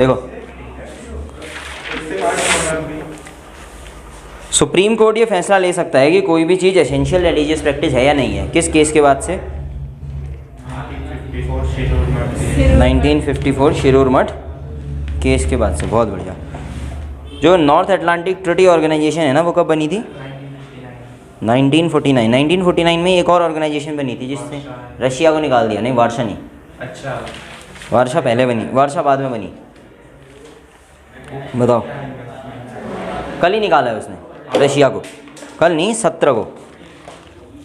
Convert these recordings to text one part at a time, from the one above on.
देखो supreme court ये फैसला ले सकता है कि कोई भी चीज़ एसेंशियल रिलीजियस प्रैक्टिस है या नहीं है। किस केस के बाद से? 1954 शिरूर मठ केस के बाद से। बहुत बढ़िया। जो नॉर्थ अटलांटिक ट्रीटी ऑर्गेनाइजेशन है ना, वो कब बनी थी? 1949। 1949 में एक और ऑर्गेनाइजेशन बनी थी जिससे रशिया को निकाल दिया। नहीं, वार्शा नहीं। अच्छा, वार्शा पहले बनी, वार्शा बाद में बनी। बताओ, कल ही निकाला है उसने रशिया को। कल नहीं, 17 को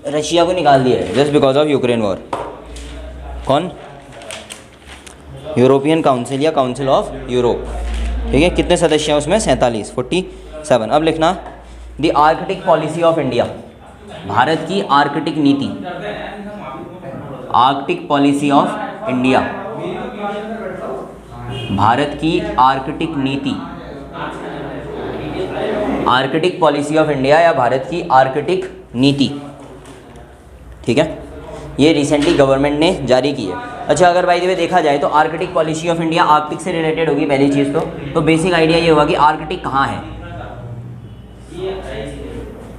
रशिया को निकाल दिया है just because of Ukraine war. कौन? यूरोपियन काउंसिल या काउंसिल ऑफ यूरोप। ठीक है, कितने सदस्य हैं उसमें? 47। अब लिखना the Arctic policy of India. Bharat की आर्कटिक नीति, Arctic policy of India, Bharat की आर्कटिक नीति, आर्कटिक पॉलिसी ऑफ इंडिया या भारत की आर्कटिक नीति। ठीक है, ये रिसेंटली गवर्नमेंट ने जारी की है। अच्छा, अगर बाय द वे देखा जाए तो Arctic policy of India Arctic से रिलेटेड होगी पहली चीज़ तो बेसिक आइडिया ये होगा कि आर्कटिक कहाँ है,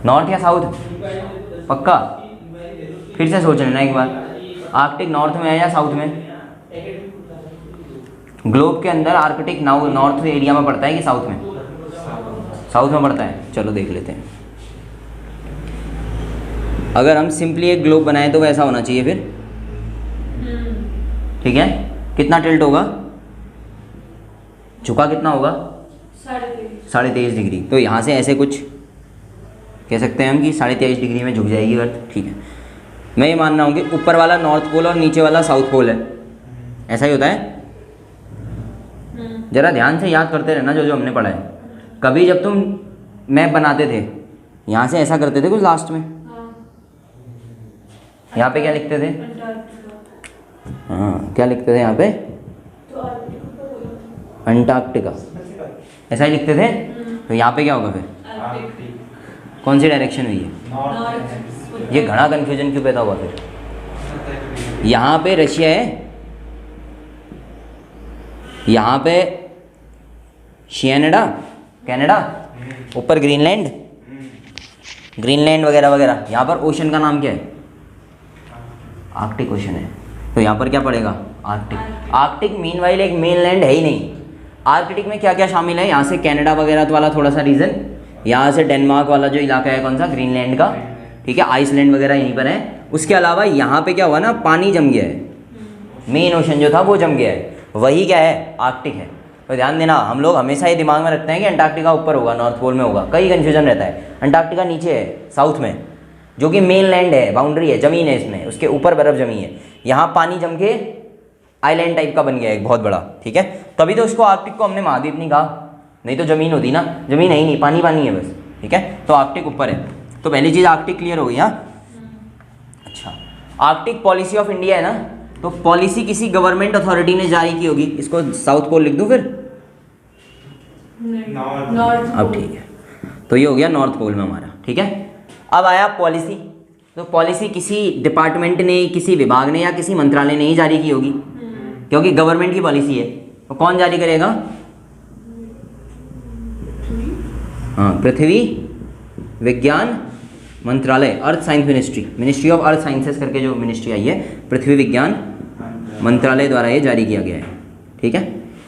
नॉर्थ या साउथ? पक्का? फिर से सोच लेना एक बार, आर्कटिक नॉर्थ में है या साउथ में? ग्लोब के अंदर आर्कटिक नॉर्थ एरिया में पड़ता है कि साउथ में? साउथ में पड़ता है। चलो देख लेते हैं। अगर हम सिंपली एक ग्लोब बनाएं तो वैसा होना चाहिए फिर। ठीक है, कितना टिल्ट होगा? झुका कितना होगा? 23.5 डिग्री। तो यहाँ से ऐसे कुछ कह सकते हैं हम कि 23.5 डिग्री में झुक जाएगी अर्थ। ठीक है, मैं ये मान रहा हूँ कि ऊपर वाला नॉर्थ पोल और नीचे वाला साउथ पोल है। ऐसा ही होता है? जरा ध्यान से याद करते रहना जो हमने पढ़ा है। कभी जब तुम मैप बनाते थे यहाँ से ऐसा करते थे कुछ लास्ट में, यहाँ पे क्या लिखते थे? हाँ, क्या लिखते थे यहाँ पे? अंटार्कटिका। ऐसा ही लिखते थे। तो यहाँ पे क्या होगा फिर? कौन सी डायरेक्शन हुई है? ये घना कन्फ्यूजन क्यों पैदा हुआ फिर? यहाँ पे रशिया है, यहाँ पे कनाडा, ऊपर ग्रीनलैंड वगैरह वगैरह। यहाँ पर ओशन का नाम क्या है? आर्कटिक ओशन है। तो यहाँ पर क्या पड़ेगा? आर्कटिक मीनवाइल एक मेनलैंड है ही नहीं। आर्कटिक में क्या क्या शामिल है? यहाँ से कनाडा वगैरह वाला थोड़ा सा रीजन, यहाँ से डेनमार्क वाला जो इलाका है, कौन सा? ग्रीनलैंड का। ठीक है, आइसलैंड वगैरह यहीं पर है। उसके अलावा यहाँ पे क्या हुआ ना, पानी जम गया है, मेन ओशन जो था वो जम गया है, वही क्या है? आर्कटिक है। तो ध्यान देना, हम लोग हमेशा ये दिमाग में रखते हैं कि अंटार्कटिका ऊपर होगा, नॉर्थ पोल में होगा, कई कन्फ्यूजन रहता है। अंटार्कटिका नीचे है साउथ में, जो कि मेन लैंड है, बाउंड्री है, ज़मीन है, इसमें उसके ऊपर बर्फ़ जमी है। यहाँ पानी जम के आइलैंड टाइप का बन गया है एक बहुत बड़ा। ठीक है, तभी तो उसको आर्कटिक को हमने महाद्वीप नहीं कहा, नहीं तो ज़मीन होती ना। ज़मीन है ही नहीं, पानी पानी है बस। ठीक है, तो आर्कटिक ऊपर है। तो पहली चीज़ आर्कटिक क्लियर हो गई। हाँ, अच्छा, आर्कटिक पॉलिसी ऑफ इंडिया है ना, तो पॉलिसी किसी गवर्नमेंट अथॉरिटी ने जारी की होगी। इसको साउथ पोल लिख दूँ फिर? अब ठीक है, तो ये हो गया नॉर्थ पोल में हमारा। ठीक है, अब आया पॉलिसी। तो पॉलिसी किसी डिपार्टमेंट ने, किसी विभाग ने या किसी मंत्रालय ने ही जारी की होगी, क्योंकि गवर्नमेंट की पॉलिसी है। तो कौन जारी करेगा? हाँ, पृथ्वी विज्ञान मंत्रालय, earth science ministry, ministry of earth sciences करके जो मिनिस्ट्री आई है, पृथ्वी विज्ञान मंत्रालय द्वारा ये जारी किया गया है। ठीक है,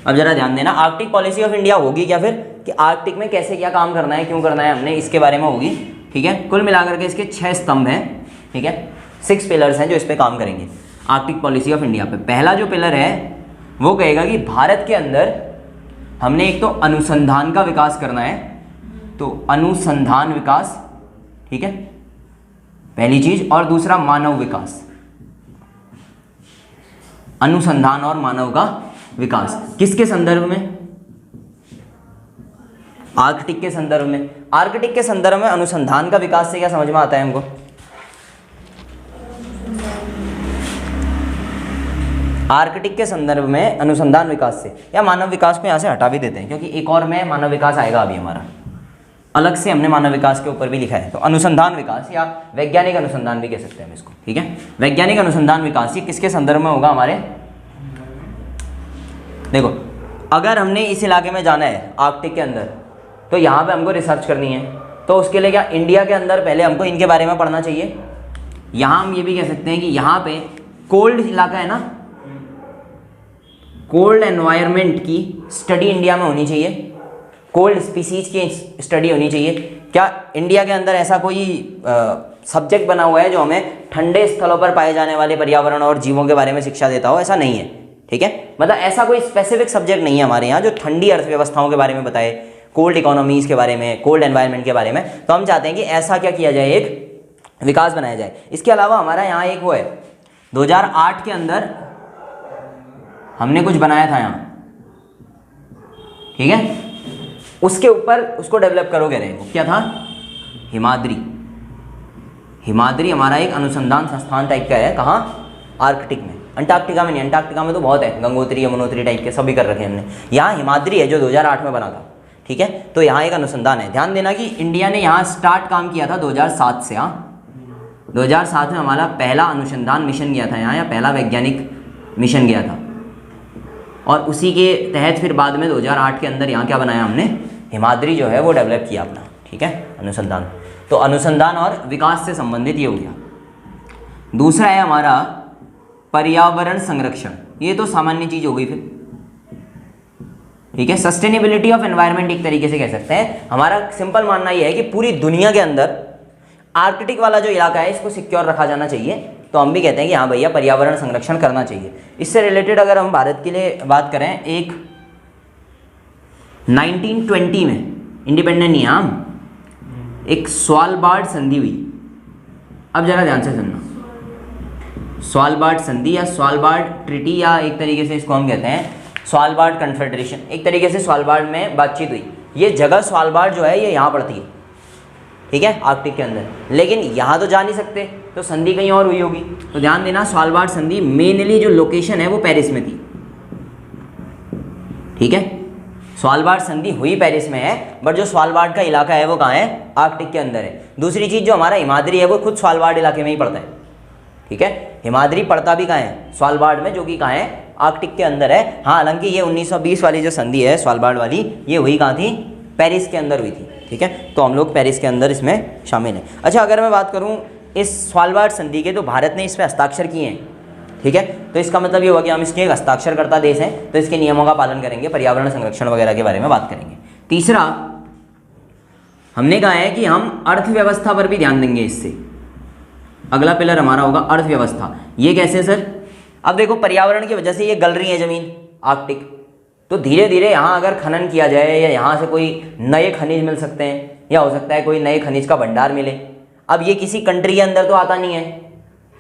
अब जरा ध्यान देना, आर्कटिक पॉलिसी ऑफ इंडिया होगी क्या फिर, कि आर्कटिक में कैसे क्या काम करना है, क्यों करना है हमने, इसके बारे में होगी। ठीक है, कुल मिलाकर के इसके 6 स्तंभ हैं। ठीक है, 6 पिलर्स हैं जो इस पे काम करेंगे आर्कटिक पॉलिसी ऑफ इंडिया पे। पहला जो पिलर है वो कहेगा कि भारत के अंदर हमने एक तो अनुसंधान का विकास करना है, तो अनुसंधान विकास। ठीक है, पहली चीज। और दूसरा मानव विकास, अनुसंधान और मानव का विकास। किसके संदर्भ में? आर्कटिक के संदर्भ में। आर्कटिक के संदर्भ में अनुसंधान का विकास से क्या समझ में आता है हमको? आर्कटिक के संदर्भ में अनुसंधान विकास से, या मानव विकास को यहाँ से हटा भी देते हैं, क्योंकि एक और में मानव विकास आएगा अभी हमारा, अलग से हमने मानव विकास के ऊपर भी लिखा है। तो अनुसंधान विकास या वैज्ञानिक अनुसंधान भी कह सकते हैं हम इसको। ठीक है, वैज्ञानिक अनुसंधान विकास ये किसके संदर्भ में होगा हमारे? देखो, अगर हमने इस इलाके में जाना है आर्कटिक के अंदर, तो यहाँ पे हमको रिसर्च करनी है, तो उसके लिए क्या इंडिया के अंदर पहले हमको इनके बारे में पढ़ना चाहिए। यहाँ हम ये भी कह सकते हैं कि यहाँ पे कोल्ड इलाका है ना, कोल्ड एनवायरनमेंट की स्टडी इंडिया में होनी चाहिए, कोल्ड स्पीसीज की स्टडी होनी चाहिए। क्या इंडिया के अंदर ऐसा कोई सब्जेक्ट बना हुआ है जो हमें ठंडे स्थलों पर पाए जाने वाले पर्यावरण और जीवों के बारे में शिक्षा देता हो? ऐसा नहीं है, ठीक है। मतलब ऐसा कोई स्पेसिफिक सब्जेक्ट नहीं है हमारे यहाँ जो ठंडी अर्थव्यवस्थाओं के बारे में बताए, कोल्ड इकोनॉमीज़ के बारे में, कोल्ड एनवायरनमेंट के बारे में। तो हम चाहते हैं कि ऐसा क्या किया जाए, एक विकास बनाया जाए। इसके अलावा हमारा यहाँ एक वो है 2008 के अंदर हमने कुछ बनाया था यहाँ, ठीक है, उसके ऊपर उसको डेवलप करो कह रहे हैं। वो क्या था? हिमाद्री। हिमाद्री हमारा एक अनुसंधान संस्थान टाइप का है। कहाँ? आर्कटिक में। अंटार्कटिका में नहीं, अंटार्कटिका में तो बहुत है, गंगोत्री यमुनोत्री टाइप के सभी कर रखे हैं हमने। यहाँ हिमाद्री है जो 2008 में बना था, ठीक है। तो यहाँ एक अनुसंधान है। ध्यान देना कि इंडिया ने यहाँ स्टार्ट काम किया था 2007 से। हाँ, 2007 में हमारा पहला अनुसंधान मिशन गया था यहाँ, या पहला वैज्ञानिक मिशन गया था, और उसी के तहत फिर बाद में 2008 के अंदर यहाँ क्या बनाया हमने, हिमाद्री जो है वो डेवलप किया अपना, ठीक है, अनुसंधान। तो अनुसंधान और विकास से संबंधित ये हो गया। दूसरा है हमारा पर्यावरण संरक्षण। ये तो सामान्य चीज हो गई फिर, ठीक है। सस्टेनेबिलिटी ऑफ एनवायरनमेंट एक तरीके से कह सकते हैं। हमारा सिंपल मानना ये है कि पूरी दुनिया के अंदर आर्कटिक वाला जो इलाका है इसको सिक्योर रखा जाना चाहिए। तो हम भी कहते हैं कि हाँ भैया पर्यावरण संरक्षण करना चाहिए। इससे रिलेटेड अगर हम भारत के लिए बात करें, एक 1920 में इंडिपेंडेंट नहीं हम, एक स्वालबार्ड संधि हुई। अब जरा ध्यान से सुनना, स्वालबार्ड संधि या स्वालबार्ड ट्रीटी, या एक तरीके से इसको हम कहते हैं स्वालबार्ड कन्फेडरेशन। एक तरीके से स्वालबार्ड में बातचीत हुई। ये जगह स्वालबार्ड जो है ये यहाँ पड़ती है, ठीक है, आर्कटिक के अंदर, लेकिन यहाँ तो जा नहीं सकते, तो संधि कहीं और हुई होगी। तो ध्यान देना, स्वालबार्ड संधि मेनली जो लोकेशन है वो पेरिस में थी, ठीक है। स्वालबार्ड संधि हुई पेरिस में है, बट जो स्वालबार्ड का इलाका है वो कहाँ है? आर्कटिक के अंदर है। दूसरी चीज़, जो हमारा हिमाद्री है वो खुद स्वालबार्ड इलाके में ही पड़ता है, ठीक है। हिमाद्री पड़ता भी कहाँ है? स्वालबार्ड में, जो कि कहाँ है? आर्कटिक के अंदर है। हाँ, हालांकि ये 1920 वाली जो संधि है स्वालबार्ड वाली, ये हुई कहाँ थी? पेरिस के अंदर हुई थी, ठीक है। तो हम लोग पेरिस के अंदर इसमें शामिल हैं। अच्छा, अगर मैं बात करूँ इस स्वालबार्ड संधि के, तो भारत ने इस पर हस्ताक्षर किए हैं, ठीक है। तो इसका मतलब ये हुआ कि हम इसके एक हस्ताक्षरकर्ता देश हैं, तो इसके नियमों का पालन करेंगे, पर्यावरण संरक्षण वगैरह के बारे में बात करेंगे। तीसरा, हमने कहा है कि हम अर्थव्यवस्था पर भी ध्यान देंगे इससे। अगला पिलर हमारा होगा अर्थव्यवस्था। ये कैसे सर? अब देखो, पर्यावरण की वजह से ये गल रही है ज़मीन आर्कटिक, तो धीरे धीरे यहाँ अगर खनन किया जाए या यहाँ से कोई नए खनिज मिल सकते हैं, या हो सकता है कोई नए खनिज का भंडार मिले। अब ये किसी कंट्री के अंदर तो आता नहीं है,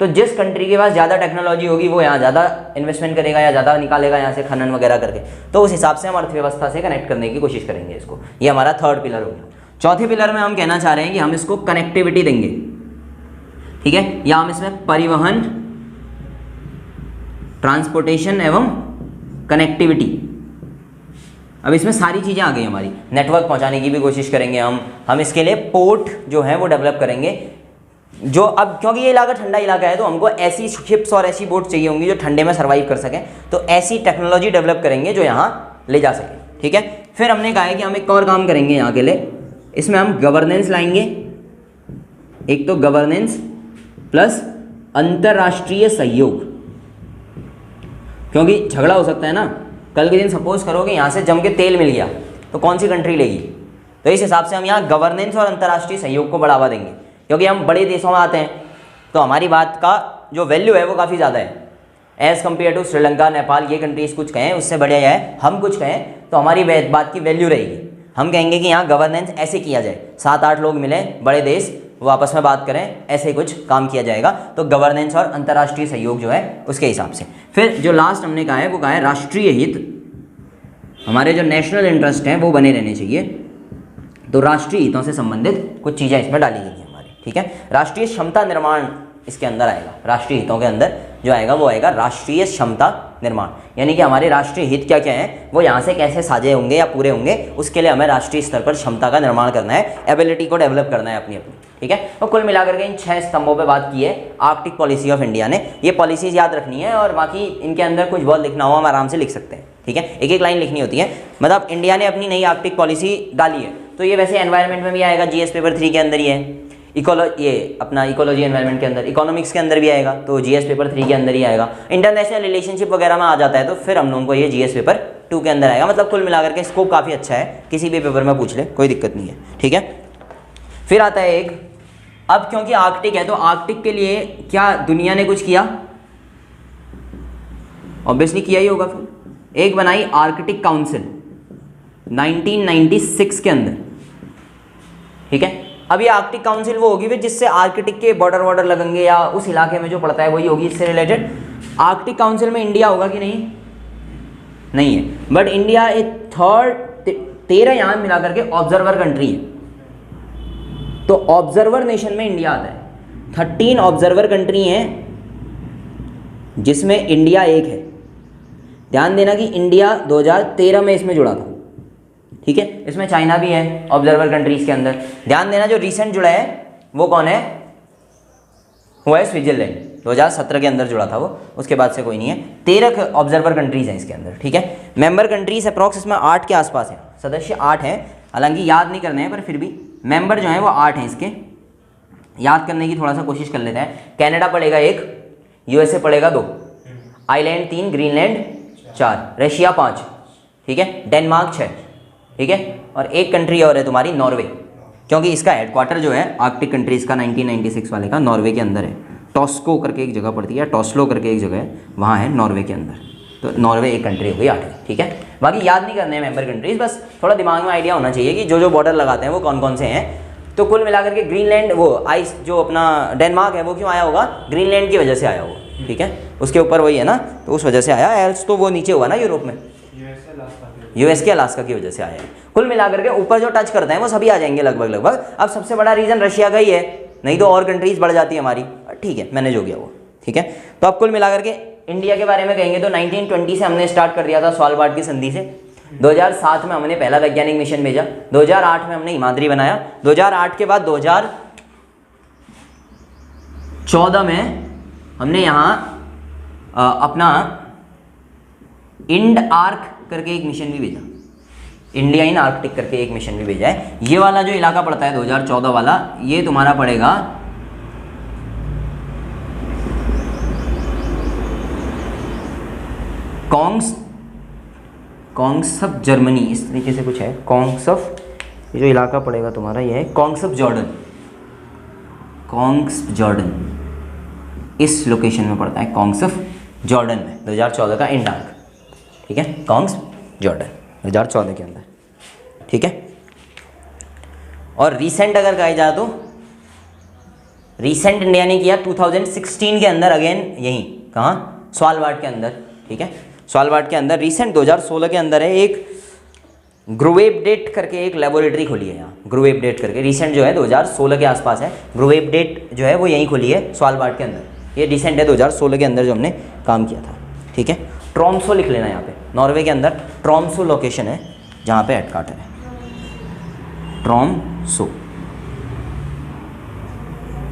तो जिस कंट्री के पास ज़्यादा टेक्नोलॉजी होगी वो यहाँ ज़्यादा इन्वेस्टमेंट करेगा या ज़्यादा निकालेगा यहाँ से खनन वगैरह करके। तो उस हिसाब से हम अर्थव्यवस्था से कनेक्ट करने की कोशिश करेंगे इसको। ये हमारा थर्ड पिलर हो गया। चौथे पिलर में हम कहना चाह रहे हैं कि हम इसको कनेक्टिविटी देंगे, ठीक है, या हम इसमें परिवहन, ट्रांसपोर्टेशन एवं कनेक्टिविटी। अब इसमें सारी चीज़ें आ गई हमारी। नेटवर्क पहुंचाने की भी कोशिश करेंगे हम इसके लिए पोर्ट जो है वो डेवलप करेंगे। जो अब क्योंकि ये इलाका ठंडा इलाका है, तो हमको ऐसी शिप्स और ऐसी बोट चाहिए होंगी जो ठंडे में सर्वाइव कर सकें। तो ऐसी टेक्नोलॉजी डेवलप करेंगे जो यहाँ ले जा सके, ठीक है। फिर हमने कहा है कि हम एक और काम करेंगे यहाँ के लिए, इसमें हम गवर्नेंस लाएंगे। एक तो गवर्नेंस प्लस अंतर्राष्ट्रीय सहयोग, क्योंकि झगड़ा हो सकता है ना। कल के दिन सपोज करो कि यहाँ से जम के तेल मिल गया, तो कौन सी कंट्री लेगी? तो इस हिसाब से हम यहाँ गवर्नेंस और अंतर्राष्ट्रीय सहयोग को बढ़ावा देंगे, क्योंकि हम बड़े देशों में आते हैं तो हमारी बात का जो वैल्यू है वो काफ़ी ज़्यादा है as compare to Sri Lanka, Nepal. ये कंट्रीज़ कुछ कहें उससे बढ़िया है हम कुछ कहें तो हमारी बात की वैल्यू रहेगी। हम कहेंगे कि यहाँ गवर्नेंस ऐसे किया जाए, 7-8 लोग मिले, बड़े देश, वो आपस में बात करें, ऐसे ही कुछ काम किया जाएगा। तो गवर्नेंस और अंतर्राष्ट्रीय सहयोग जो है उसके हिसाब से। फिर जो लास्ट हमने कहा है वो कहा है राष्ट्रीय हित। हमारे जो नेशनल इंटरेस्ट हैं वो बने रहने चाहिए, तो राष्ट्रीय हितों से संबंधित कुछ चीज़ें इसमें डाली गई हैं हमारी, ठीक है। राष्ट्रीय क्षमता निर्माण इसके अंदर आएगा। राष्ट्रीय हितों के अंदर जो आएगा वो आएगा राष्ट्रीय क्षमता निर्माण, यानी कि हमारे राष्ट्रीय हित क्या क्या हैं, वो यहाँ से कैसे साझे होंगे या पूरे होंगे, उसके लिए हमें राष्ट्रीय स्तर पर क्षमता का निर्माण करना है, एबिलिटी को डेवलप करना है अपनी, ठीक है। तो कुल मिलाकर के इन 6 स्तंभों पे बात की है आर्कटिक पॉलिसी ऑफ इंडिया ने। ये पॉलिसीज याद रखनी है और बाकी इनके अंदर कुछ बहुत लिखना हो हम आराम से लिख सकते हैं, ठीक है। ठीक है, एक एक लाइन लिखनी होती है। मतलब इंडिया ने अपनी नई आर्कटिक पॉलिसी डाली है, तो ये वैसे एनवायरनमेंट में भी आएगा, जीएस पेपर 3 के अंदर ही है। ये अपना इकोलॉजी एनवायरनमेंट के अंदर, इकोनॉमिक्स के अंदर भी आएगा, तो जीएस पेपर 3 के अंदर ही आएगा। इंटरनेशनल रिलेशनशिप वगैरह में आ जाता है तो फिर हम लोगों को ये जीएस पेपर 2 के अंदर आएगा। मतलब कुल मिलाकर के स्कोप काफ़ी अच्छा है, किसी भी पेपर में पूछ ले कोई दिक्कत नहीं है, ठीक है। फिर आता है एक, अब क्योंकि आर्कटिक है तो आर्कटिक के लिए क्या दुनिया ने कुछ किया? ऑब्वियसली किया ही होगा। फिर एक बनाई आर्कटिक काउंसिल 1996 के अंदर, ठीक है। अब ये आर्कटिक काउंसिल वो होगी फिर जिससे आर्कटिक के बॉर्डर लगेंगे या उस इलाके में जो पड़ता है वही होगी इससे रिलेटेड। आर्कटिक काउंसिल में इंडिया होगा कि नहीं? नहीं है, बट इंडिया एक 13 यहाँ मिला करके ऑब्जर्वर कंट्री है, तो ऑब्जर्वर नेशन में इंडिया आता है। 13 ऑब्जर्वर कंट्री हैं जिसमें इंडिया एक है। ध्यान देना कि इंडिया 2013 में इसमें जुड़ा था, ठीक है। इसमें चाइना भी है ऑब्जर्वर कंट्रीज के अंदर। ध्यान देना जो रिसेंट जुड़ा है वो कौन है? वो है स्विट्जरलैंड, 2017 के अंदर जुड़ा था वो, उसके बाद से कोई नहीं है। 13 ऑब्जर्वर कंट्रीज हैं इसके अंदर, ठीक है। मेंबर कंट्रीज अप्रॉक्स इसमें 8 के आसपास हैं, सदस्य 8 हैं, हालांकि याद नहीं करने हैं पर फिर भी मेंबर जो हैं वो 8 हैं। इसके याद करने की थोड़ा सा कोशिश कर लेते हैं। कनाडा पड़ेगा 1, यूएसए पड़ेगा 2, आइलैंड 3, ग्रीनलैंड 4, रशिया 5, ठीक है, डेनमार्क 6, ठीक है, और एक कंट्री और है तुम्हारी नॉर्वे, क्योंकि इसका हेडक्वार्टर जो है आर्कटिक कंट्रीज़ का 1996 वाले का नॉर्वे के अंदर है। टॉस्को करके एक जगह पड़ती है, टॉस्लो करके एक जगह है, वहाँ है नॉर्वे के अंदर। तो नॉर्वे एक कंट्री हो गई 8, ठीक है। बाकी याद नहीं करने हैं मेंबर कंट्रीज़, बस थोड़ा दिमाग में आइडिया होना चाहिए कि जो जो बॉर्डर लगाते हैं वो कौन कौन से हैं। तो कुल मिलाकर के ग्रीनलैंड, वो आइस जो अपना डेनमार्क है वो क्यों आया होगा? ग्रीनलैंड की वजह से आया होगा, ठीक है, उसके ऊपर वही है ना, तो उस वजह से आया। एल्स तो वो नीचे हुआ ना यूरोप में, यूएस के अलास्का की वजह से आया है। कुल मिलाकर के ऊपर जो टच करते हैं वो सभी आ जाएंगे लगभग। अब सबसे बड़ा रीजन रशिया का ही है, नहीं तो और कंट्रीज बढ़ जाती है हमारी, ठीक है, मैनेज हो गया वो, ठीक है। तो अब कुल मिलाकर के इंडिया के बारे में कहेंगे तो 1920 से हमने स्टार्ट कर दिया था स्वालबार्ड की संधि से। 2007 में हमने पहला वैज्ञानिक मिशन भेजा, 2008 में हमने हिमाद्री बनाया, 2008 के बाद 2014 में हमने यहाँ अपना इंड आर्क करके एक मिशन भी भेजा, इंडिया इन आर्कटिक करके एक मिशन भी भेजा है। ये वाला जो इलाका पड़ता है 2014 वाला, ये तुम्हारा पड़ेगा कॉन्ग्सफ जर्मनी, इस तरीके से कुछ है कॉन्ग्सफ। ये जो इलाका पड़ेगा तुम्हारा ये है कॉन्ग्सफ जॉर्डन, इस लोकेशन में पड़ता है कॉन्ग्सफ जॉर्डन में, 2014 का इंड आर्क, ठीक है, कॉन्ग्सफ जॉर्डन 2014 के अंदर, ठीक है। और रीसेंट अगर कहा जाए तो रीसेंट इंडिया ने किया 2016 के अंदर, अगेन यहीं कहाँ? स्वालबार्ड के अंदर, ठीक है, स्वालबार्ड के अंदर। रीसेंट 2016 के अंदर है एक ग्रुवेपडेट करके एक लेबोरेटरी खोली है यहाँ, ग्रुवेपडेट करके। रीसेंट जो है 2016 के आसपास है, ग्रुवेपडेट जो है वो यहीं खोली है स्वालबार्ड के अंदर। ये रिसेंट है 2016 के अंदर जो हमने काम किया था, ठीक है। ट्रोम्सो लिख लेना यहाँ पे, नॉर्वे के अंदर ट्रोम्सो लोकेशन है जहाँ पे हेडक्वार्टर है, ट्रोम्सो,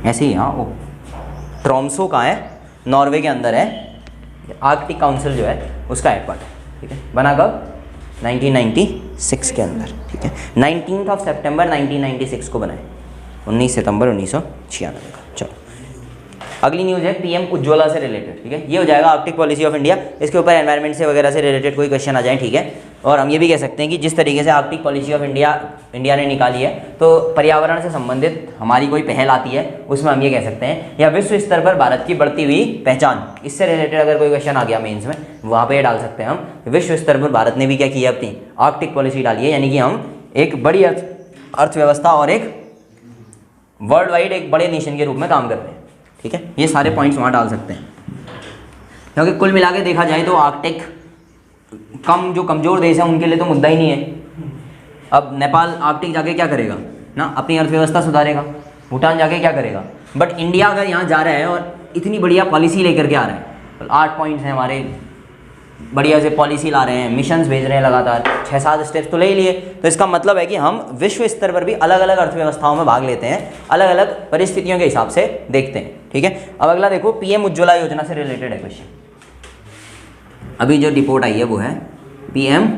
ऐसे ही। हाँ, ओ ट्रोम्सो कहाँ है? नॉर्वे के अंदर है। आर्कटिक काउंसिल जो है उसका हेडक्वार्टर, ठीक है। बना कब? 1996 के अंदर, ठीक है, 19 सितंबर 1996 को बनाए, 19 सितंबर 1996 का। चलो अगली न्यूज़ है पीएम उज्ज्वला से रिलेटेड, ठीक है। ये हो जाएगा आर्कटिक पॉलिसी ऑफ इंडिया। इसके ऊपर एनवायरनमेंट से वगैरह से रिलेटेड कोई क्वेश्चन आ जाए, ठीक है। और हम ये भी कह सकते हैं कि जिस तरीके से आर्कटिक पॉलिसी ऑफ इंडिया ने निकाली है, तो पर्यावरण से संबंधित हमारी कोई पहल आती है उसमें हम ये कह सकते हैं, या विश्व स्तर पर भारत की बढ़ती हुई पहचान, इससे रिलेटेड अगर कोई क्वेश्चन आ गया मेंस में, वहाँ पे डाल सकते हैं हम, विश्व स्तर पर भारत ने भी क्या किया? अपनी आर्कटिक पॉलिसी डाली है, यानी कि हम एक बड़ी अर्थव्यवस्था और एक वर्ल्ड वाइड एक बड़े नेशन के रूप में काम कर रहे हैं, ठीक है। ये सारे पॉइंट्स वहाँ डाल सकते हैं, क्योंकि कुल मिला के देखा जाए तो आर्कटिक जो कमज़ोर देश है उनके लिए तो मुद्दा ही नहीं है। अब नेपाल आर्कटिक जाके क्या करेगा ना? अपनी अर्थव्यवस्था सुधारेगा। भूटान जाके क्या करेगा? बट इंडिया अगर यहाँ जा रहा है और इतनी बढ़िया पॉलिसी लेकर के आ रहा है, तो 8 पॉइंट्स हैं हमारे, बढ़िया से पॉलिसी ला रहे हैं, मिशंस भेज रहे हैं लगातार, 6-7 स्टेप्स तो ले ही लिए। तो इसका मतलब है कि हम विश्व स्तर पर भी अलग अलग अर्थव्यवस्थाओं में भाग लेते हैं, अलग अलग परिस्थितियों के हिसाब से देखते हैं, ठीक है। अब अगला देखो, पीएम उज्ज्वला योजना से रिलेटेड है क्वेश्चन। अभी जो रिपोर्ट आई है वो है पीएम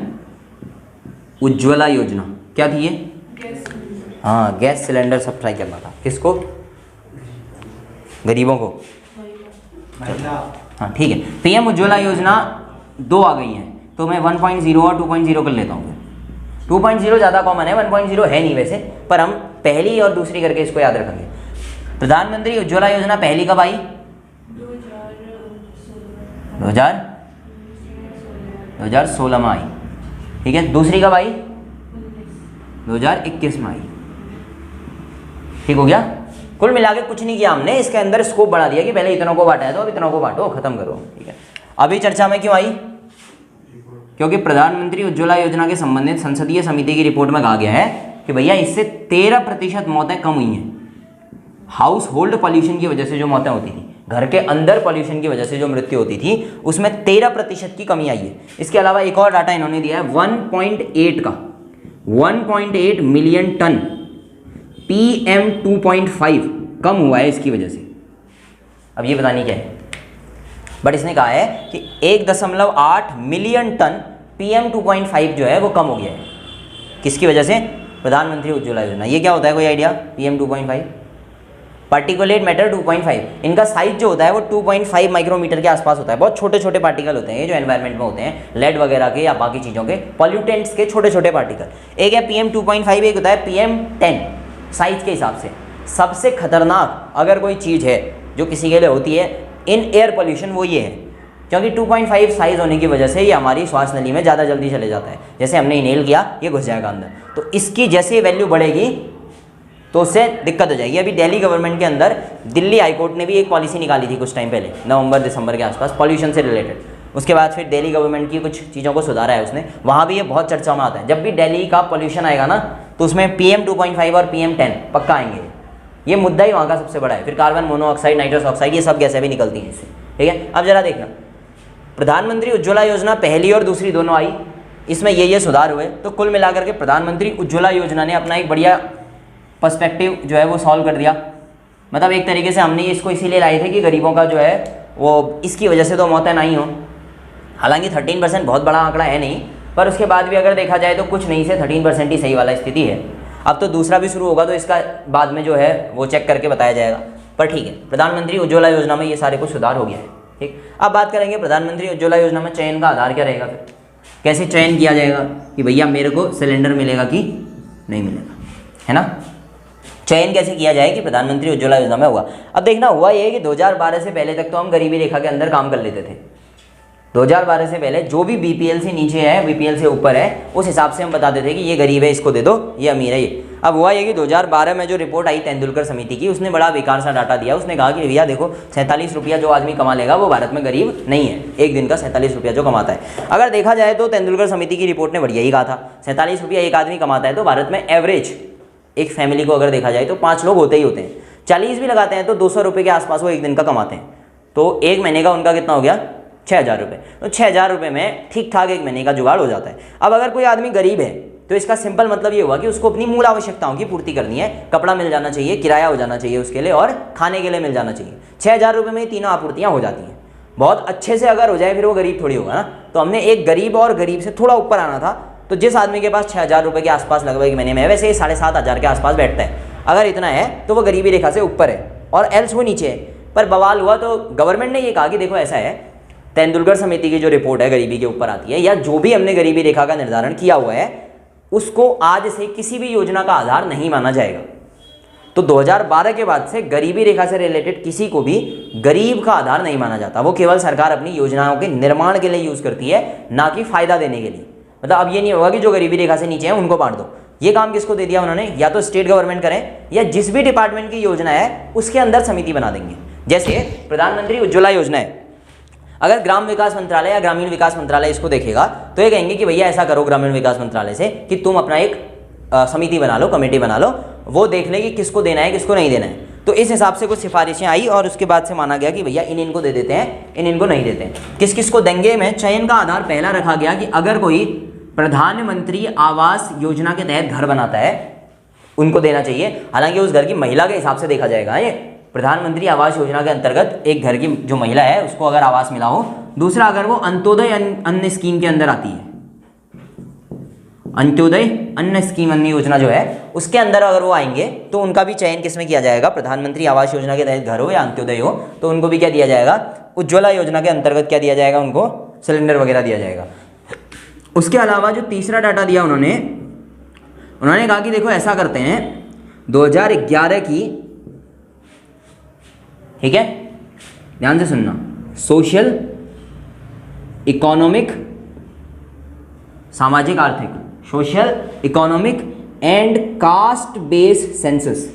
उज्ज्वला योजना क्या थी ये? हाँ, गैस सिलेंडर सप्लाई करना था। किसको? गरीबों को। हाँ ठीक है, पीएम उज्ज्वला योजना 2 आ गई हैं, तो मैं 1.0 और 2.0 कर लेता हूँ। 2.0 ज़्यादा कॉमन है, 1.0 है नहीं वैसे, पर हम पहली और दूसरी करके इसको याद रखेंगे। प्रधानमंत्री उज्ज्वला योजना पहली कब आई? 2016 में आई। ठीक है, दूसरी कब आई? 2021 में आई। ठीक हो गया। कुल मिला के कुछ नहीं किया हमने, इसके अंदर स्कोप बढ़ा दिया कि पहले इतनों को बांटा है तो अब इतनों को बांटो, खत्म करो। ठीक है, अभी चर्चा में क्यों आई? क्योंकि प्रधानमंत्री उज्ज्वला योजना के संबंधित संसदीय समिति की रिपोर्ट में कहा गया है कि भैया इससे 13% मौतें कम हुई हैं। हाउस होल्ड पॉल्यूशन की वजह से जो मौतें होती थी, घर के अंदर पॉल्यूशन की वजह से जो मृत्यु होती थी, उसमें 13% की कमी आई है। इसके अलावा एक और डाटा इन्होंने दिया है 1.8 मिलियन टन PM 2.5 कम हुआ है इसकी वजह से। अब ये पता नहीं क्या है, बट इसने कहा है कि 1.8 मिलियन टन PM 2.5 जो है वो कम हो गया है। किसकी वजह से? प्रधानमंत्री उज्ज्वला योजना। ये क्या होता है, कोई आइडिया? PM 2.5 पार्टिकुलेट मैटर 2.5, इनका साइज जो होता है वो 2.5 माइक्रोमीटर के आसपास होता है। बहुत छोटे छोटे पार्टिकल होते हैं ये जो एनवायरनमेंट में होते हैं, लेड वगैरह के या बाकी चीज़ों के पॉल्यूटेंट्स के छोटे छोटे पार्टिकल। एक है PM 2.5, एक होता है PM 10। साइज के हिसाब से सबसे खतरनाक अगर कोई चीज़ है जो किसी के लिए होती है इन एयर पोल्यूशन, वो ये है, क्योंकि 2.5 साइज होने की वजह से ये हमारी श्वास नली में ज़्यादा जल्दी चले जाता है। जैसे हमने इनहेल किया, ये घुस जाएगा अंदर, तो इसकी जैसे वैल्यू बढ़ेगी तो उससे दिक्कत हो जाएगी। अभी दिल्ली गवर्नमेंट के अंदर दिल्ली हाईकोर्ट ने भी एक पॉलिसी निकाली थी कुछ टाइम पहले, नवंबर-दिसंबर के आसपास, पॉल्यूशन से रिलेटेड। उसके बाद फिर दिल्ली गवर्नमेंट की कुछ चीज़ों को सुधारा है उसने, वहाँ भी ये बहुत चर्चा में आता है। जब भी दिल्ली का पॉल्यूशन आएगा ना, तो उसमें PM 2.5 और PM 10 पक्का आएंगे। ये मुद्दा ही वहाँ का सबसे बड़ा है। फिर कार्बन मोनोऑक्साइड, नाइट्रस ऑक्साइड, ये सब गैसें भी निकलती हैं इससे। ठीक है, अब जरा देखना, प्रधानमंत्री उज्ज्वला योजना पहली और दूसरी दोनों आई, इसमें ये सुधार हुए, तो कुल मिलाकर के प्रधानमंत्री उज्ज्वला योजना ने अपना एक बढ़िया पर्सपेक्टिव जो है वो सॉल्व कर दिया। मतलब एक तरीके से हमने इसको इसीलिए लाए थे कि गरीबों का जो है वो इसकी वजह से तो मौतें ना ही हो। हालांकि 13% बहुत बड़ा आंकड़ा है नहीं, पर उसके बाद भी अगर देखा जाए तो कुछ नहीं से 13% ही सही वाला स्थिति है। अब तो दूसरा भी शुरू होगा तो इसका बाद में जो है वो चेक करके बताया जाएगा, पर ठीक है, प्रधानमंत्री उज्ज्वला योजना में ये सारे कुछ सुधार हो गया है। ठीक, अब बात करेंगे प्रधानमंत्री उज्ज्वला योजना में चयन का आधार क्या रहेगा, फिर कैसे चयन किया जाएगा कि भैया मेरे को सिलेंडर मिलेगा कि नहीं मिलेगा, है ना। चयन कैसे किया जाए कि प्रधानमंत्री उज्ज्वला योजना में होगा। अब देखना, हुआ ये कि 2012 से पहले तक तो हम गरीबी रेखा के अंदर काम कर लेते थे। 2012 से पहले जो भी BPL से नीचे है, BPL से ऊपर है, उस हिसाब से हम बताते थे कि ये गरीब है इसको दे दो, ये अमीर है ये। अब हुआ ये कि 2012 में जो रिपोर्ट आई तेंदुलकर समिति की, उसने बड़ा बेकार सा डाटा दिया। उसने कहा कि भैया देखो 47 रुपया जो आदमी कमा लेगा वो भारत में गरीब नहीं है, एक दिन का 47 रुपया जो कमाता है। अगर देखा जाए तो तेंदुलकर समिति की रिपोर्ट ने बढ़िया ही कहा था, 47 रुपया एक आदमी कमाता है तो भारत में एवरेज एक फैमिली को अगर देखा जाए तो 5 लोग होते ही होते हैं। 40 भी लगाते हैं तो 200 रुपये के आसपास वो एक दिन का कमाते हैं, तो एक महीने का उनका कितना हो गया, 6000 रुपये। तो 6000 रुपये में ठीक ठाक एक महीने का जुगाड़ हो जाता है। अब अगर कोई आदमी गरीब है तो इसका सिंपल मतलब ये हुआ कि उसको अपनी मूल आवश्यकताओं की पूर्ति करनी है, कपड़ा मिल जाना चाहिए, किराया हो जाना चाहिए उसके लिए, और खाने के लिए मिल जाना चाहिए। 6000 रुपये में ये तीनों आपूर्तियाँ हो जाती हैं। बहुत अच्छे से अगर हो जाए फिर वो गरीब थोड़ी होगा ना। तो हमने एक गरीब और गरीब से थोड़ा ऊपर आना था, तो जिस आदमी के पास 6000 रुपये के आसपास लगभग एक महीने में है, वैसे ये 7500 के आसपास बैठता है, अगर इतना है तो वो गरीबी रेखा से ऊपर है और एल्स वो नीचे है। पर बवाल हुआ तो गवर्नमेंट ने ये कहा कि देखो ऐसा है, तेंदुलकर समिति की जो रिपोर्ट है गरीबी के ऊपर आती है, या जो भी हमने गरीबी रेखा का निर्धारण किया हुआ है उसको आज से किसी भी योजना का आधार नहीं माना जाएगा। तो 2012 के बाद से गरीबी रेखा से रिलेटेड किसी को भी गरीब का आधार नहीं माना जाता। वो केवल सरकार अपनी योजनाओं के निर्माण के लिए यूज़ करती है, ना कि फ़ायदा देने के लिए। मतलब अब ये नहीं होगा कि जो गरीबी रेखा से नीचे है उनको बांट दो। ये काम किसको दे दिया उन्होंने, या तो स्टेट गवर्नमेंट करें या जिस भी डिपार्टमेंट की योजना है उसके अंदर समिति बना देंगे। जैसे प्रधानमंत्री उज्ज्वला योजना है, अगर ग्राम विकास मंत्रालय या ग्रामीण विकास मंत्रालय इसको देखेगा तो ये कहेंगे कि भैया ऐसा करो ग्रामीण विकास मंत्रालय से कि तुम अपना एक समिति बना लो, कमेटी बना लो, वो देख ले कि किसको देना है किसको नहीं देना है। तो इस हिसाब से कुछ सिफारिशें आई और उसके बाद से माना गया कि भैया इनको दे देते हैं, इनको नहीं देते हैं। किस किस को देंगे में चयन का आधार पहला रखा गया कि अगर कोई प्रधानमंत्री आवास योजना के तहत घर बनाता है उनको देना चाहिए। हालांकि उस घर की महिला के हिसाब से देखा जाएगा। ये प्रधानमंत्री आवास योजना के अंतर्गत एक घर की जो महिला है उसको अगर आवास मिला हो। दूसरा, अगर वो अंत्योदय अन्न स्कीम के अंदर आती है, अंत्योदय अन्न स्कीम, अन्न योजना जो है उसके अंदर अगर वो आएंगे तो उनका भी चयन किसमें किया जाएगा, प्रधानमंत्री आवास योजना के तहत घर हो या अंत्योदय हो तो उनको भी क्या दिया जाएगा, उज्ज्वला योजना के अंतर्गत क्या दिया जाएगा, उनको सिलेंडर वगैरह दिया जाएगा। उसके अलावा जो तीसरा डाटा दिया उन्होंने कहा कि देखो ऐसा करते हैं 2011 की, ठीक है ध्यान से सुनना, सोशल इकोनॉमिक, सामाजिक आर्थिक, social economic and caste base census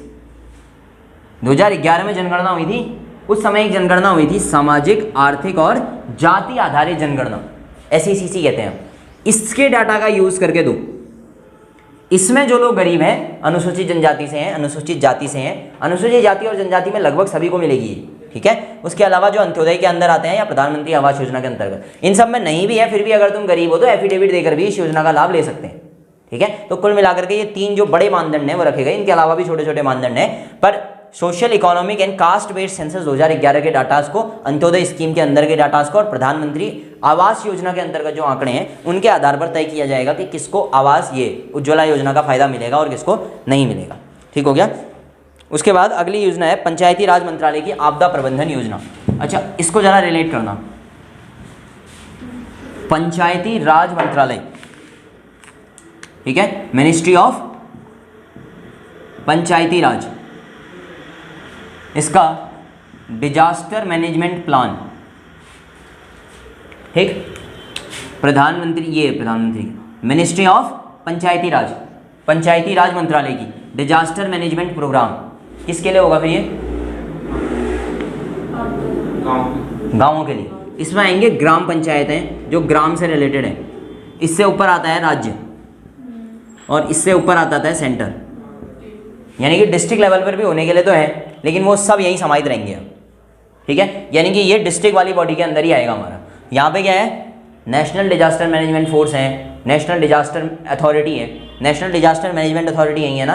2011 में जनगणना हुई थी। उस समय एक जनगणना हुई थी सामाजिक आर्थिक और जाति आधारित जनगणना, SECC कहते हैं। इसके डाटा का यूज करके दो, इसमें जो लोग गरीब हैं, अनुसूचित जनजाति से हैं, अनुसूचित जाति से हैं, अनुसूचित जाति और जनजाति में लगभग सभी को मिलेगी, ठीक है। उसके अलावा जो अंत्योदय के अंदर आते हैं या प्रधानमंत्री आवास योजना के अंतर्गत, इन सब में नहीं भी है फिर भी अगर तुम गरीब हो तो एफिडेविट देकर भी इस योजना का लाभ ले सकते हैं, ठीक है। तो कुल मिलाकर के ये 3 जो बड़े मानदंड हैं वो रखे गए, इनके अलावा भी छोटे छोटे मानदंड हैं, पर social economic and caste based census 2011 के डाटास को, अंत्योदय स्कीम के अंदर के डाटास को और प्रधानमंत्री आवास योजना के अंतर्गत जो आंकड़े हैं उनके आधार पर तय किया जाएगा कि किसको आवास, ये उज्ज्वला योजना का फायदा मिलेगा और किसको नहीं मिलेगा, ठीक हो गया। उसके बाद अगली योजना है पंचायती राज मंत्रालय की आपदा प्रबंधन योजना। अच्छा इसको जरा रिलेट करना, पंचायती राज मंत्रालय, ठीक है, मिनिस्ट्री ऑफ पंचायती राज, इसका डिजास्टर मैनेजमेंट प्लान, ठीक, प्रधानमंत्री मिनिस्ट्री ऑफ पंचायती राज मंत्रालय की डिजास्टर मैनेजमेंट प्रोग्राम किसके लिए होगा फिर ये, गांवों के लिए। इसमें आएंगे ग्राम पंचायतें जो ग्राम से रिलेटेड है, इससे ऊपर आता है राज्य और इससे ऊपर आता है सेंटर, यानी कि डिस्ट्रिक्ट लेवल पर भी होने के लिए तो है लेकिन वो सब यहीं समाहित रहेंगे, ठीक है। यानी कि ये डिस्ट्रिक्ट वाली बॉडी के अंदर ही आएगा हमारा। यहाँ पे क्या है, नेशनल डिजास्टर मैनेजमेंट फोर्स है, नेशनल डिजास्टर अथॉरिटी है, नेशनल डिजास्टर मैनेजमेंट अथॉरिटी यही है ना,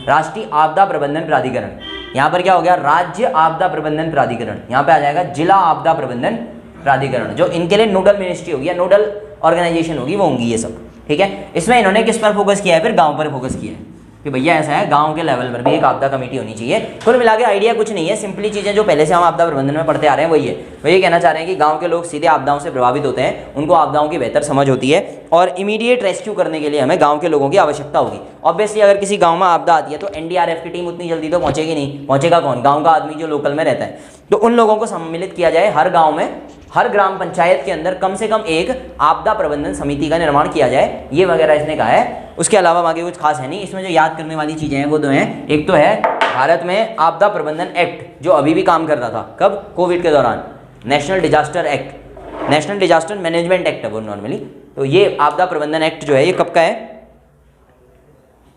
राष्ट्रीय आपदा प्रबंधन प्राधिकरण, यहाँ पर क्या हो गया, राज्य आपदा प्रबंधन प्राधिकरण, यहाँ पे आ जाएगा जिला आपदा प्रबंधन प्राधिकरण, जो इनके लिए नोडल मिनिस्ट्री होगी या नोडल ऑर्गेनाइजेशन होगी वो होंगी ये सब, ठीक है। इसमें इन्होंने किस पर फोकस किया है, फिर गाँव पर फोकस किया है कि भैया ऐसा है गांव के लेवल पर भी एक आपदा कमेटी होनी चाहिए। कुल मिला के आइडिया कुछ नहीं है, सिंपली चीज़ें जो पहले से हम आपदा प्रबंधन में पढ़ते आ रहे हैं वही है। वो ये कहना चाह रहे हैं कि गांव के लोग सीधे आपदाओं से प्रभावित होते हैं, उनको आपदाओं की बेहतर समझ होती है और इमीडिएट रेस्क्यू करने के लिए हमें गाँव के लोगों की आवश्यकता होगी। ऑब्वियसली अगर किसी गाँव में आपदा आती है तो NDRF की टीम उतनी जल्दी तो पहुँचेगी नहीं, पहुँचेगा कौन, गाँव का आदमी जो लोकल में रहता है। तो उन लोगों को सम्मिलित किया जाए, हर गाँव में, हर ग्राम पंचायत के अंदर कम से कम एक आपदा प्रबंधन समिति का निर्माण किया जाए, ये वगैरह इसने कहा है। उसके अलावा बाकी कुछ खास है नहीं। इसमें जो याद करने वाली चीज़ें हैं वो दो हैं, एक तो है भारत में आपदा प्रबंधन एक्ट जो अभी भी काम कर रहा था, कब, कोविड के दौरान, national disaster act, national disaster management act है वो नॉर्मली। तो ये आपदा प्रबंधन एक्ट जो है ये कब का है,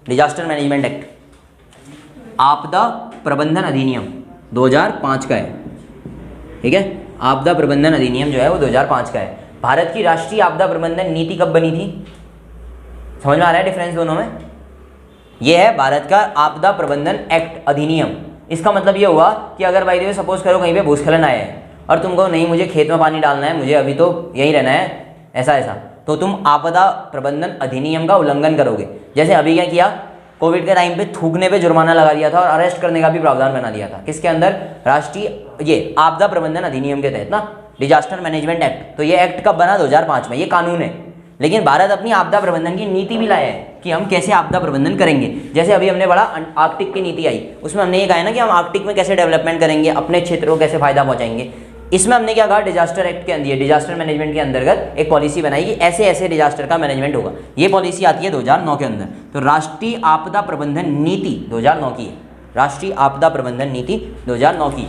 डिजास्टर मैनेजमेंट एक्ट, आपदा प्रबंधन अधिनियम 2005 का है, ठीक है। आपदा प्रबंधन अधिनियम जो है वो 2005 का है। भारत की राष्ट्रीय आपदा प्रबंधन नीति कब बनी थी, समझ में आ रहा है डिफरेंस दोनों में। ये है भारत का आपदा प्रबंधन एक्ट अधिनियम। इसका मतलब ये हुआ कि अगर भाई देखो सपोज करो कहीं पे भूस्खलन आया है और तुमको नहीं मुझे खेत में पानी डालना है, मुझे अभी तो यहीं रहना है, ऐसा ऐसा, तो तुम आपदा प्रबंधन अधिनियम का उल्लंघन करोगे। जैसे अभी क्या किया, कोविड के टाइम पे थूकने पे जुर्माना लगा दिया था और अरेस्ट करने का भी प्रावधान बना दिया था, किसके अंदर, राष्ट्रीय ये आपदा प्रबंधन अधिनियम के तहत ना, डिजास्टर मैनेजमेंट एक्ट। तो ये एक्ट कब बना, 2005 में, ये कानून है। लेकिन भारत अपनी आपदा प्रबंधन की नीति भी लाया है कि हम कैसे आपदा प्रबंधन करेंगे। जैसे अभी हमने बड़ा आर्कटिक की नीति आई, उसमें हमने ये कहा है ना कि हम आर्कटिक में कैसे डेवलपमेंट करेंगे, अपने क्षेत्रों को कैसे फायदा पहुंचाएंगे। इसमें हमने क्या कहा, डिजास्टर एक्ट के अंदर, डिजास्टर मैनेजमेंट के अंतर्गत एक पॉलिसी बनाई कि ऐसे ऐसे डिजास्टर का मैनेजमेंट होगा। ये पॉलिसी आती है 2009 के अंदर। तो राष्ट्रीय आपदा प्रबंधन नीति 2009 की है, राष्ट्रीय आपदा प्रबंधन नीति 2009 की,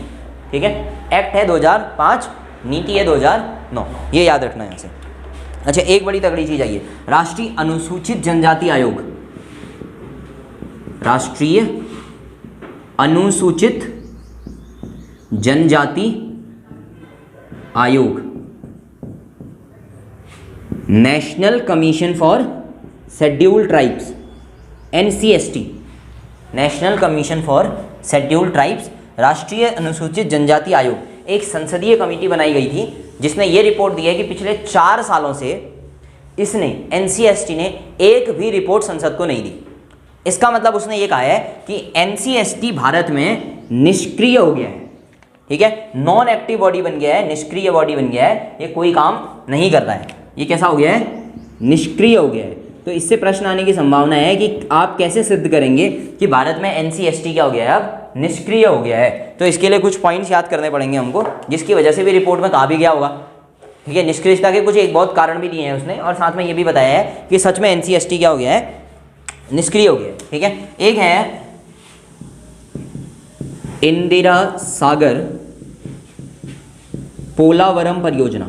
ठीक है। एक्ट है 2005, नीति है 2009, ये याद रखना है यहाँ से। अच्छा एक बड़ी तगड़ी चीज आई है, राष्ट्रीय अनुसूचित जनजाति आयोग, राष्ट्रीय अनुसूचित जनजाति आयोग, national commission for scheduled tribes, NCST, national commission for scheduled tribes, राष्ट्रीय अनुसूचित जनजाति आयोग। एक संसदीय कमेटी बनाई गई थी जिसने ये रिपोर्ट दी है कि पिछले 4 सालों से इसने NCST ने एक भी रिपोर्ट संसद को नहीं दी। इसका मतलब उसने ये कहा है कि NCST भारत में निष्क्रिय हो गया है, ठीक है, नॉन एक्टिव बॉडी बन गया है, निष्क्रिय बॉडी बन गया है, ये कोई काम नहीं करता है। ये कैसा हो गया है? निष्क्रिय हो गया है। तो इससे प्रश्न आने की संभावना है कि आप कैसे सिद्ध करेंगे कि भारत में NCST क्या हो गया है? अब निष्क्रिय हो गया है। तो इसके लिए कुछ पॉइंट्स याद करने पड़ेंगे हमको, जिसकी वजह से भी रिपोर्ट में कहा भी गया होगा, ठीक है। निष्क्रियता के कुछ एक बहुत कारण भी दिए हैं उसने, और साथ में ये भी बताया है कि सच में NCST क्या हो गया है? निष्क्रिय हो गया है, ठीक है। एक है इंदिरा सागर पोलावरम परियोजना,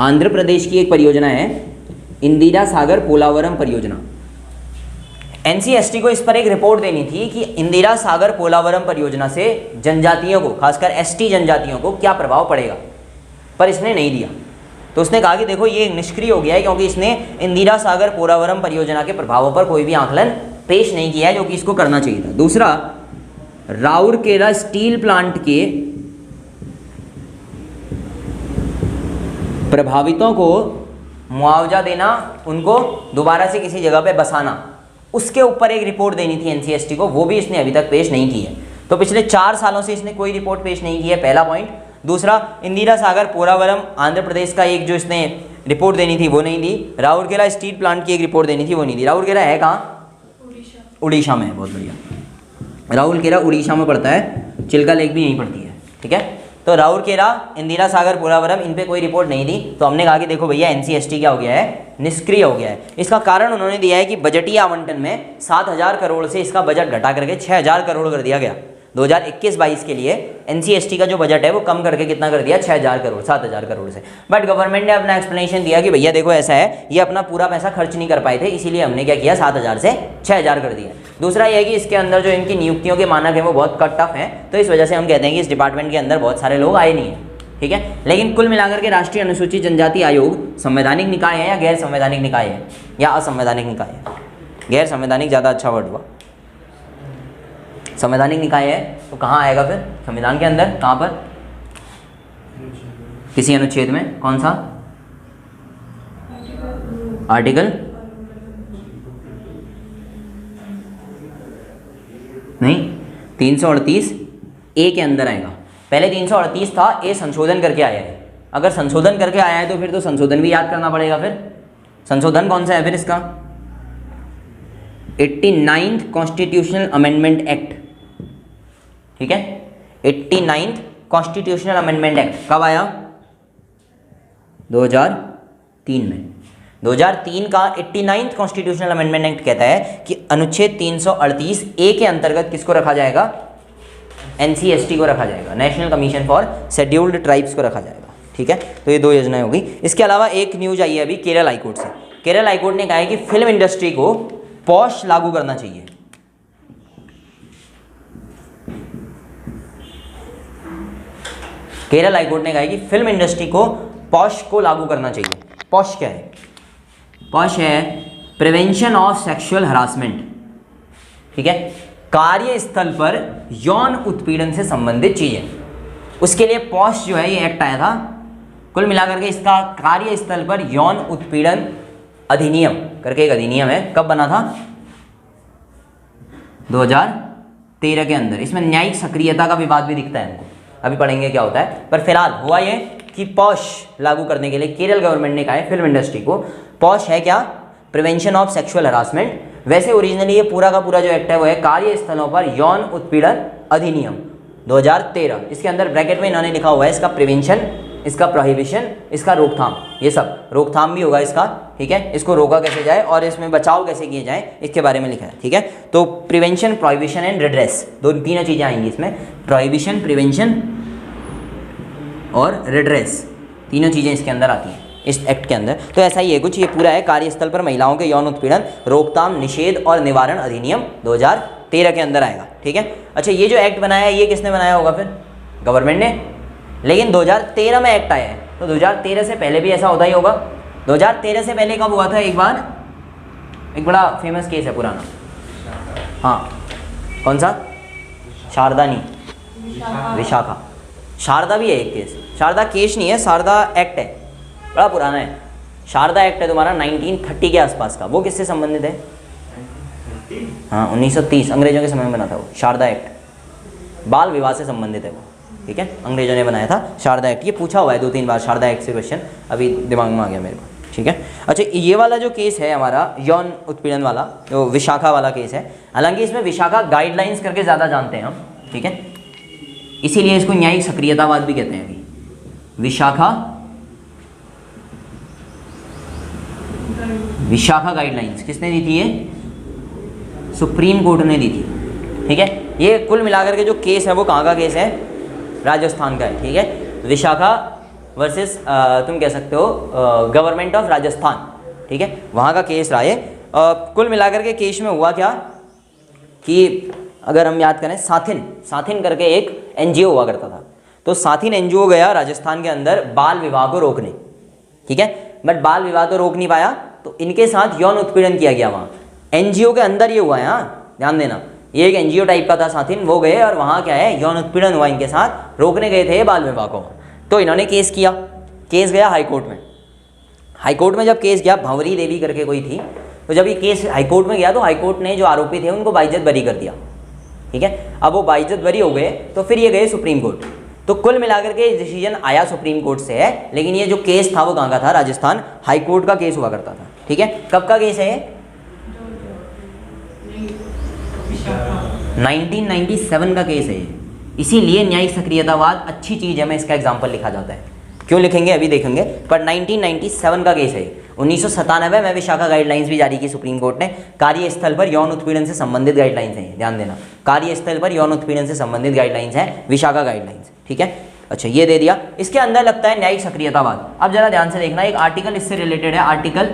आंध्र प्रदेश की एक परियोजना है इंदिरा सागर पोलावरम परियोजना। NCST को इस पर एक रिपोर्ट देनी थी कि इंदिरा सागर पोलावरम परियोजना से जनजातियों को, खासकर ST जनजातियों को क्या प्रभाव पड़ेगा, पर इसने नहीं दिया। तो उसने कहा कि देखो ये निष्क्रिय हो गया है क्योंकि इसने इंदिरा सागर पोलावरम परियोजना के प्रभावों पर कोई भी आकलन पेश नहीं किया है, जो कि इसको करना चाहिए था। दूसरा, राउरकेला स्टील प्लांट के प्रभावितों को मुआवजा देना, उनको दोबारा से किसी जगह पे बसाना, उसके ऊपर एक रिपोर्ट देनी थी NCST को, वो भी इसने अभी तक पेश नहीं की है। तो पिछले 4 सालों से इसने कोई रिपोर्ट पेश नहीं की है, पहला पॉइंट। दूसरा, इंदिरा सागर पोलावरम आंध्र प्रदेश का एक जो इसने रिपोर्ट देनी थी वो नहीं दी। राउरकेला स्टील प्लांट की एक रिपोर्ट देनी थी वो नहीं दी। राउरकेला है कहाँ? उड़ीसा में है, बहुत बढ़िया। राउरकेला उड़ीसा में पड़ता है, चिल्का लेक भी यहीं पड़ती है, ठीक है। तो राउरकेला, इंदिरा सागर पोलावरम, इन पे कोई रिपोर्ट नहीं दी। तो हमने कहा कि देखो भैया NCST क्या हो गया है? निष्क्रिय हो गया है। इसका कारण उन्होंने दिया है कि बजटीय आवंटन में 7,000 करोड़ से इसका बजट घटा करके 6,000 करोड़ कर दिया गया। 2021-22 के लिए NCST का जो बजट है वो कम करके कितना कर दिया? 6,000 करोड़, 7,000 करोड़ से। बट गवर्नमेंट ने अपना एक्सप्लेनेशन दिया कि भैया देखो ऐसा है, ये अपना पूरा पैसा खर्च नहीं कर पाए थे, इसीलिए हमने क्या किया? 7,000 से 6,000 कर दिया। दूसरा ये है कि इसके अंदर जो इनकी नियुक्तियों के मानक है वो बहुत कट टफ है, तो इस वजह से हम कहते हैं कि इस डिपार्टमेंट के अंदर बहुत सारे लोग आए नहीं हैं, ठीक है। लेकिन कुल मिलाकर के राष्ट्रीय अनुसूचित जनजाति आयोग संवैधानिक निकाय है या गैर संवैधानिक निकाय है या असंवैधानिक निकाय है? गैर संवैधानिक ज़्यादा अच्छा वर्ड हुआ। संवैधानिक निकाय है तो कहाँ आएगा फिर? संविधान के अंदर। कहाँ पर? किसी अनुच्छेद में। कौन सा? आर्टिकल नहीं, 338 ए के अंदर आएगा। पहले 338 था, ए संशोधन करके आया है। अगर संशोधन करके आया है तो फिर तो संशोधन भी याद करना पड़ेगा। फिर संशोधन कौन सा है फिर इसका? 89th कॉन्स्टिट्यूशनल अमेंडमेंट एक्ट, ठीक है। 89th कॉन्स्टिट्यूशनल अमेंडमेंट एक्ट कब आया? 2003 में। 2003 का 89th कॉन्स्टिट्यूशनल अमेंडमेंट एक्ट कहता है कि अनुच्छेद 338 ए के अंतर्गत किसको रखा जाएगा? NCST को रखा जाएगा, national commission for scheduled tribes को रखा जाएगा, ठीक है। तो ये 2 योजनाएं हो गई। इसके अलावा एक न्यूज आई है अभी केरल हाईकोर्ट से। केरल हाईकोर्ट ने कहा है कि फिल्म इंडस्ट्री को पॉश लागू करना चाहिए। केरल हाईकोर्ट ने कहा है कि फिल्म इंडस्ट्री को पॉश को लागू करना चाहिए। पॉश क्या है? पॉश है प्रिवेंशन ऑफ सेक्सुअल हरासमेंट, ठीक है। कार्यस्थल पर यौन उत्पीड़न से संबंधित चीजें, उसके लिए पॉश जो है ये एक्ट आया था। कुल मिलाकर के इसका कार्यस्थल पर यौन उत्पीड़न अधिनियम करके एक अधिनियम है। कब बना था? 2013 के अंदर। इसमें न्यायिक सक्रियता का विवाद भी दिखता है हमको, अभी पढ़ेंगे क्या होता है। पर फिलहाल हुआ ये कि पॉश लागू करने के लिए केरल गवर्नमेंट ने कहा है फिल्म इंडस्ट्री को। पॉश है क्या? Prevention of sexual harassment. वैसे ओरिजिनली ये पूरा का पूरा जो एक्ट है वो है कार्यस्थलों पर यौन उत्पीड़न अधिनियम 2013। इसके अंदर ब्रैकेट में इन्होंने लिखा हुआ है इसका प्रिवेंशन, इसका प्रोहिबिशन, इसका रोकथाम, ये सब रोकथाम भी होगा इसका, ठीक है। इसको रोका कैसे जाए और इसमें बचाव कैसे किए जाए इसके बारे में लिखा है, ठीक है। तो प्रिवेंशन, प्रोहिबिशन एंड रिड्रेस, तीनों चीज़ें आएंगी इसमें। प्रोहिबिशन, प्रिवेंशन और रिड्रेस, तीनों चीज़ें इसके अंदर आती हैं इस एक्ट के अंदर। तो ऐसा ही है कुछ, ये पूरा है कार्यस्थल पर महिलाओं के यौन उत्पीड़न रोकथाम, निषेध और निवारण अधिनियम 2013 के अंदर आएगा, ठीक है। अच्छा, ये जो एक्ट बनाया है ये किसने बनाया होगा फिर? गवर्नमेंट ने। लेकिन 2013 में एक्ट आया है, तो 2013 से पहले भी ऐसा होता ही होगा। 2013 से पहले कब हुआ था? एक बार एक बड़ा फेमस केस है पुराना, हाँ, कौन सा? शारदा नहीं, विशाखा। शारदा भी है एक केस, शारदा केस नहीं है, शारदा एक्ट है, बड़ा पुराना है। शारदा एक्ट है तुम्हारा 1930 के आसपास का, वो किससे संबंधित है? हाँ 1930 अंग्रेजों के समय में बना था वो शारदा एक्ट, बाल विवाह से संबंधित है वो, ठीक है, अंग्रेजों ने बनाया था शारदा एक्ट। ये पूछा हुआ है 2-3 बार शारदा एक्ट से क्वेश्चन, अभी दिमाग में आ गया मेरे को, ठीक है। अच्छा ये वाला जो केस है हमारा यौन उत्पीड़न वाला, जो विशाखा वाला केस है, हालांकि इसमें विशाखा गाइडलाइंस करके ज़्यादा जानते हैं हम, ठीक है, इसीलिए इसको न्यायिक सक्रियतावाद भी कहते हैं। अभी विशाखा गाइडलाइंस किसने दी थी? ये सुप्रीम कोर्ट ने दी थी, ठीक है। ये कुल मिलाकर के जो केस है वो कहाँ का केस है? राजस्थान का है, ठीक है। विशाखा वर्सेस तुम कह सकते हो गवर्नमेंट ऑफ राजस्थान, ठीक है, वहाँ का केस रहा है। कुल मिलाकर के केस में हुआ क्या कि अगर हम याद करें, साथिन करके एक एनजीओ हुआ करता था, तो साथिन एनजीओ गया राजस्थान के अंदर बाल विवाह को रोकने, ठीक है, बट बाल विवाह तो रोक नहीं पाया, तो इनके साथ यौन उत्पीड़न किया गया वहाँ एनजीओ के अंदर। ये हुआ है, हाँ ध्यान देना, ये एक एनजीओ टाइप का था साथिन, वो गए और वहाँ क्या है यौन उत्पीड़न हुआ इनके साथ, रोकने गए थे बाल विवाह को, तो इन्होंने केस किया, केस गया हाईकोर्ट में। हाईकोर्ट में जब केस गया, भंवरी देवी करके कोई थी, तो जब ये केस हाईकोर्ट में गया तो हाईकोर्ट ने जो आरोपी थे उनको बाइज्जत बरी कर दिया, ठीक है। अब वो बाइज्जत बरी हो गए तो फिर ये गए सुप्रीम कोर्ट, तो कुल मिलाकर के डिसीजन आया सुप्रीम कोर्ट से है, लेकिन ये जो केस था वो कहाँ का था? राजस्थान हाईकोर्ट का केस हुआ करता था, ठीक है। कब का केस है? 1997 का केस है ये, इसीलिए न्यायिक सक्रियतावाद अच्छी चीज़ है, मैं इसका एग्जाम्पल लिखा जाता है, क्यों लिखेंगे अभी देखेंगे, पर 1997 का केस है। 1997 में विशाखा गाइडलाइंस भी जारी की सुप्रीम कोर्ट ने, कार्यस्थल पर यौन उत्पीड़न से संबंधित गाइडलाइंस हैं, ध्यान देना, कार्यस्थल पर यौन उत्पीड़न से संबंधित गाइडलाइंस है विशाखा गाइडलाइंस, ठीक है। अच्छा ये दे दिया, इसके अंदर लगता है न्यायिक सक्रियतावाद। अब जरा ध्यान से देखना, एक आर्टिकल इससे रिलेटेड है, आर्टिकल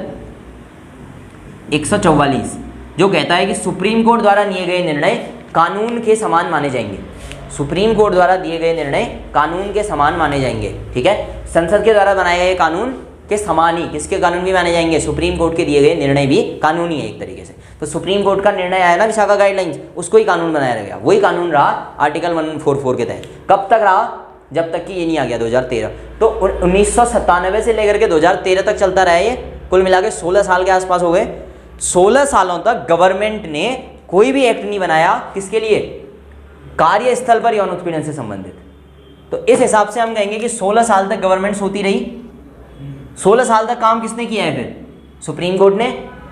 144, जो कहता है कि सुप्रीम कोर्ट द्वारा लिए गए निर्णय कानून के समान माने जाएंगे। सुप्रीम कोर्ट द्वारा दिए गए निर्णय कानून के समान माने जाएंगे, ठीक है। संसद के द्वारा बनाए गए कानून के समान ही किसके कानून भी माने जाएंगे? सुप्रीम कोर्ट के दिए गए निर्णय भी कानूनी है एक तरीके से। तो सुप्रीम कोर्ट का निर्णय आया ना विशाखा गाइडलाइंस, उसको ही कानून बनाया गया, वही कानून रहा आर्टिकल 144 के तहत। कब तक रहा? जब तक कि ये नहीं आ गया 2013। तो 1997 से लेकर के 2013 तक चलता रहा ये, कुल मिला के 16 साल के आसपास हो गए। 16 सालों तक गवर्नमेंट ने कोई भी एक्ट नहीं बनाया, किसके लिए? कार्यस्थल पर यौन उत्पीड़न से संबंधित। तो इस हिसाब से हम कहेंगे कि 16 साल तक गवर्नमेंट सोती रही। 16 साल तक काम किसने किया है? फिर सुप्रीम कोर्ट ने।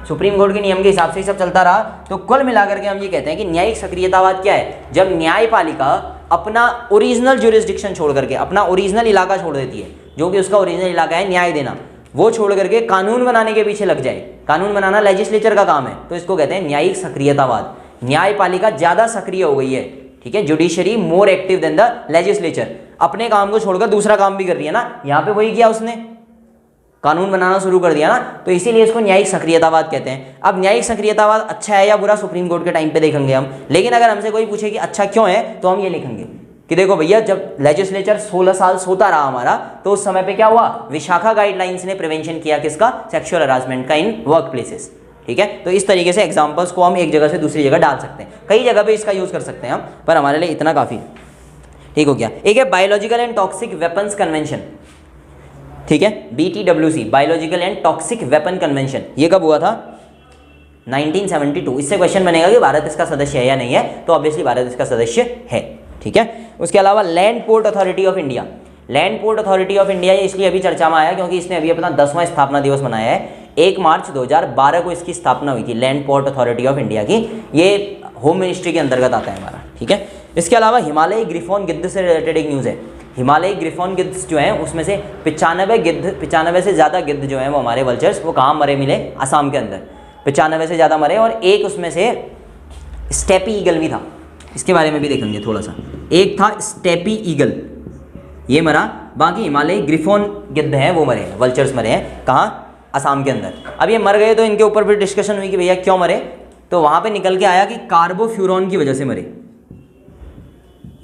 सुप्रीम कोर्ट के नियम के हिसाब से ही सब चलता रहा। तो कुल मिलाकर के हम ये कहते हैं कि न्यायिक सक्रियतावाद क्या है? जब न्यायपालिका अपना ओरिजिनल ज्यूरिसडिक्शन छोड़ करके, अपना ओरिजिनल इलाका छोड़ देती है, जो कि उसका ओरिजिनल इलाका है न्याय देना, वो छोड़ करके कानून बनाने के पीछे लग जाए। कानून बनाना लेजिस्लेचर का काम है, तो इसको कहते हैं न्यायिक सक्रियतावाद। न्यायपालिका ज़्यादा सक्रिय हो गई है, ठीक है, judiciary more active than the legislature. अपने काम को छोड़कर दूसरा काम भी कर रही है ना, यहाँ पे वही किया उसने, कानून बनाना शुरू कर दिया ना, तो इसीलिए इसको न्यायिक सक्रियतावाद कहते हैं। अब न्यायिक सक्रियतावाद अच्छा है या बुरा, सुप्रीम कोर्ट के टाइम पे देखेंगे हम, लेकिन अगर हमसे कोई पूछे कि अच्छा क्यों है, तो हम ये लिखेंगे कि देखो भैया, जब लेजिस्लेचर 16 साल सोता रहा हमारा, तो उस समय पे क्या हुआ? विशाखा गाइडलाइंस ने प्रिवेंशन किया, किसका? सेक्सुअल हरासमेंट का इन वर्क प्लेसेस, ठीक है। तो इस तरीके से एग्जाम्पल्स को हम एक जगह से दूसरी जगह डाल सकते हैं, कई जगह पे इसका यूज़ कर सकते हैं हम, पर हमारे लिए इतना काफ़ी है, ठीक हो गया। एक है biological and toxic weapons convention, ठीक है, BTWC, biological and toxic weapon convention. ये कब हुआ था? 1972। इससे क्वेश्चन बनेगा कि भारत इसका सदस्य है या नहीं है, तो ऑब्वियसली भारत इसका सदस्य है, ठीक है। उसके अलावा land port authority of India. Land port authority of India ये इसलिए अभी चर्चा में आया क्योंकि इसने अभी अपना 10वां स्थापना दिवस मनाया है। 1 मार्च 2012 को इसकी स्थापना हुई थी, land port authority of India की। ये होम मिनिस्ट्री के अंतर्गत आता है हमारा, ठीक है। इसके अलावा हिमालयी ग्रिफॉन गिद्ध से रिलेटेड एक न्यूज़ है। हिमालयी ग्रिफॉन गिद्ध जो हैं उसमें से 95 से ज़्यादा गिद्ध जो हैं वो हमारे वल्चर्स, वो कहाँ मरे मिले? असम के अंदर 95 से ज़्यादा मरे, और एक उसमें से स्टेपी ईगल भी था, इसके बारे में भी देखेंगे थोड़ा सा। एक था स्टेपी ईगल, ये मरा, बाकी हिमालयी ग्रिफॉन गिद्ध हैं वो मरे हैं, वल्चर्स मरे हैं, कहाँ? असम के अंदर। अब ये मर गए तो इनके ऊपर भी डिस्कशन हुई कि भैया क्यों मरे, तो वहाँ पे निकल के आया कि कार्बोफ्यूरॉन की वजह से मरे।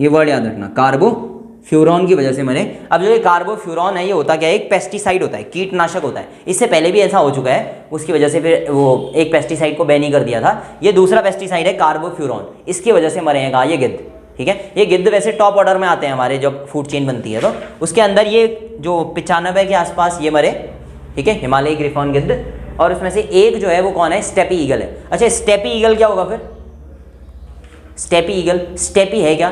ये वर्ड याद रखना, कार्बोफ्यूरॉन की वजह से मरे। अब जो ये कार्बोफ्यूरॉन है, ये होता क्या है? एक पेस्टिसाइड होता है, कीटनाशक होता है। इससे पहले भी ऐसा हो चुका है, उसकी वजह से फिर वो एक पेस्टिसाइड को बैन ही कर दिया था। ये दूसरा पेस्टिसाइड है कार्बोफ्यूरॉन, इसकी वजह से मरे हैं कहा ये गिद्ध, ठीक है। ये गिद्ध वैसे टॉप ऑर्डर में आते हैं हमारे, जब फूड चेन बनती है तो उसके अंदर ये जो 95 के आसपास ये मरे, ठीक है, हिमालयी ग्रिफॉन गिद्ध। और उसमें से एक जो है वो कौन है, स्टेपी ईगल है। अच्छा, स्टेपी ईगल क्या होगा फिर? स्टेपी ईगल, स्टेपी है क्या?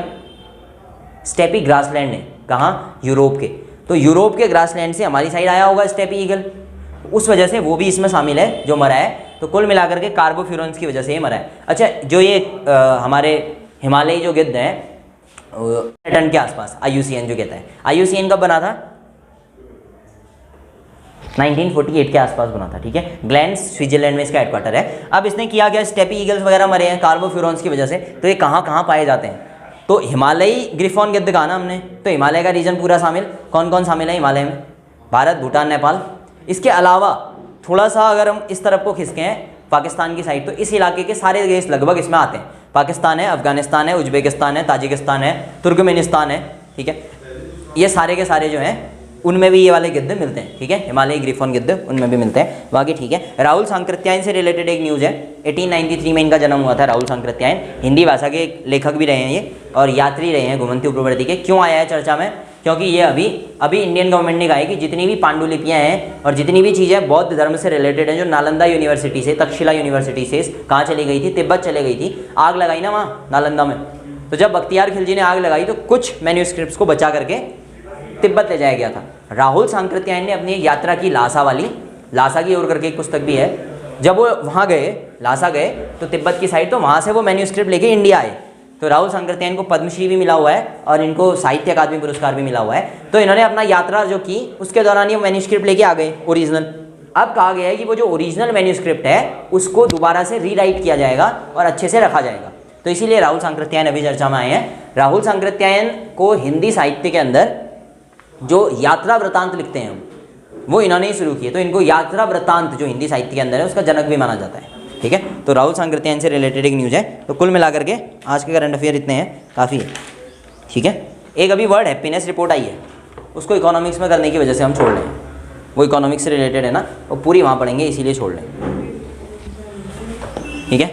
स्टेपी ग्रासलैंड है, कहाँ? यूरोप के। तो यूरोप के ग्रासलैंड से हमारी साइड आया होगा स्टेपी ईगल, उस वजह से वो भी इसमें शामिल है जो मरा है। तो कुल मिलाकर के कार्बोफ्यूरॉन्स की वजह से ये मरा है। अच्छा, जो ये हमारे हिमालयी जो गिद्ध हैं टन के आसपास, IUCN जो कहता है, IUCN कब बना था? 1948 के आसपास बना था, ठीक है। ग्लैंस स्विट्जरलैंड में इसका हेडक्वार्टर है। अब इसने किया क्या, स्टेपी ईगल्स वगैरह मरे हैं कार्बोफ्यूरॉन्स की वजह से, तो ये कहाँ कहाँ पाए जाते हैं? तो हिमालयी ग्रिफॉन गिद्ध कहा ना हमने, तो हिमालय का रीजन पूरा शामिल, कौन कौन शामिल है हिमालय में? भारत, भूटान, नेपाल। इसके अलावा थोड़ा सा अगर हम इस तरफ को खिसके हैं पाकिस्तान की साइड, तो इस इलाके के सारे देश लगभग इसमें आते हैं। पाकिस्तान है, अफगानिस्तान है, उज्बेकिस्तान है, ताजिकिस्तान है, तुर्कमेनिस्तान है, ठीक है। ये सारे के सारे जो हैं उनमें भी ये वाले गिद्ध मिलते हैं, ठीक है, हिमालयी ग्रिफॉन गिद्ध उनमें भी मिलते हैं, बाकी ठीक है। राहुल सांकृत्यायन से रिलेटेड एक न्यूज़ है। 1893 में इनका जन्म हुआ था, राहुल सांकृत्यायन। हिंदी भाषा के एक लेखक भी रहे हैं ये, और यात्री रहे हैं घुमंती प्रवृत्ति के। क्यों आया है चर्चा में? क्योंकि ये अभी इंडियन गवर्नमेंट ने कहा है कि जितनी भी पांडुलिपियाँ हैं और जितनी भी चीज़ें बौद्ध धर्म से रिलेटेड हैं, जो नालंदा यूनिवर्सिटी से, तक्षशिला यूनिवर्सिटी से कहाँ चली गई थी, तिब्बत चले गई थी, आग लगाई ना वहाँ नालंदा में। तो जब बख्तियार खिलजी ने आग लगाई तो कुछ मैन्यूस्क्रिप्ट्स को बचा करके तिब्बत ले जाया गया था। राहुल सांकृत्यायन ने अपनी एक यात्रा की लासा की ओर करके एक पुस्तक भी है। जब वो वहाँ गए, लासा गए, तो तिब्बत की साइड, तो वहाँ से वो मैन्यूस्क्रिप्ट लेके इंडिया आए। तो राहुल सांकृत्यायन को पद्मश्री भी मिला हुआ है और इनको साहित्य अकादमी पुरस्कार भी मिला हुआ है। तो इन्होंने अपना यात्रा जो की उसके दौरान ये मैन्यूस्क्रिप्ट लेके आ गए ओरिजिनल। अब कहा गया है कि वो जो ओरिजिनल मैन्यूस्क्रिप्ट है उसको दोबारा से रीराइट किया जाएगा और अच्छे से रखा जाएगा। तो इसीलिए राहुल सांकृत्यायन अभी चर्चा में आए हैं। राहुल सांकृत्यायन को हिंदी साहित्य के अंदर जो यात्रा वृतांत लिखते हैं वो इन्होंने ही शुरू किए। तो इनको यात्रा वृतांत जो हिंदी साहित्य के अंदर है उसका जनक भी माना जाता है, ठीक है। तो राहुल सांकृत्यायन से रिलेटेड एक न्यूज़ है। तो कुल मिलाकर के आज के करंट अफेयर इतने हैं, काफ़ी है, ठीक है। एक अभी वर्ड हैप्पीनेस रिपोर्ट आई है, उसको इकोनॉमिक्स में करने की वजह से हम छोड़ लें, वो इकोनॉमिक्स से रिलेटेड है ना, वो पूरी वहाँ पढ़ेंगे, इसीलिए छोड़ लें, ठीक है।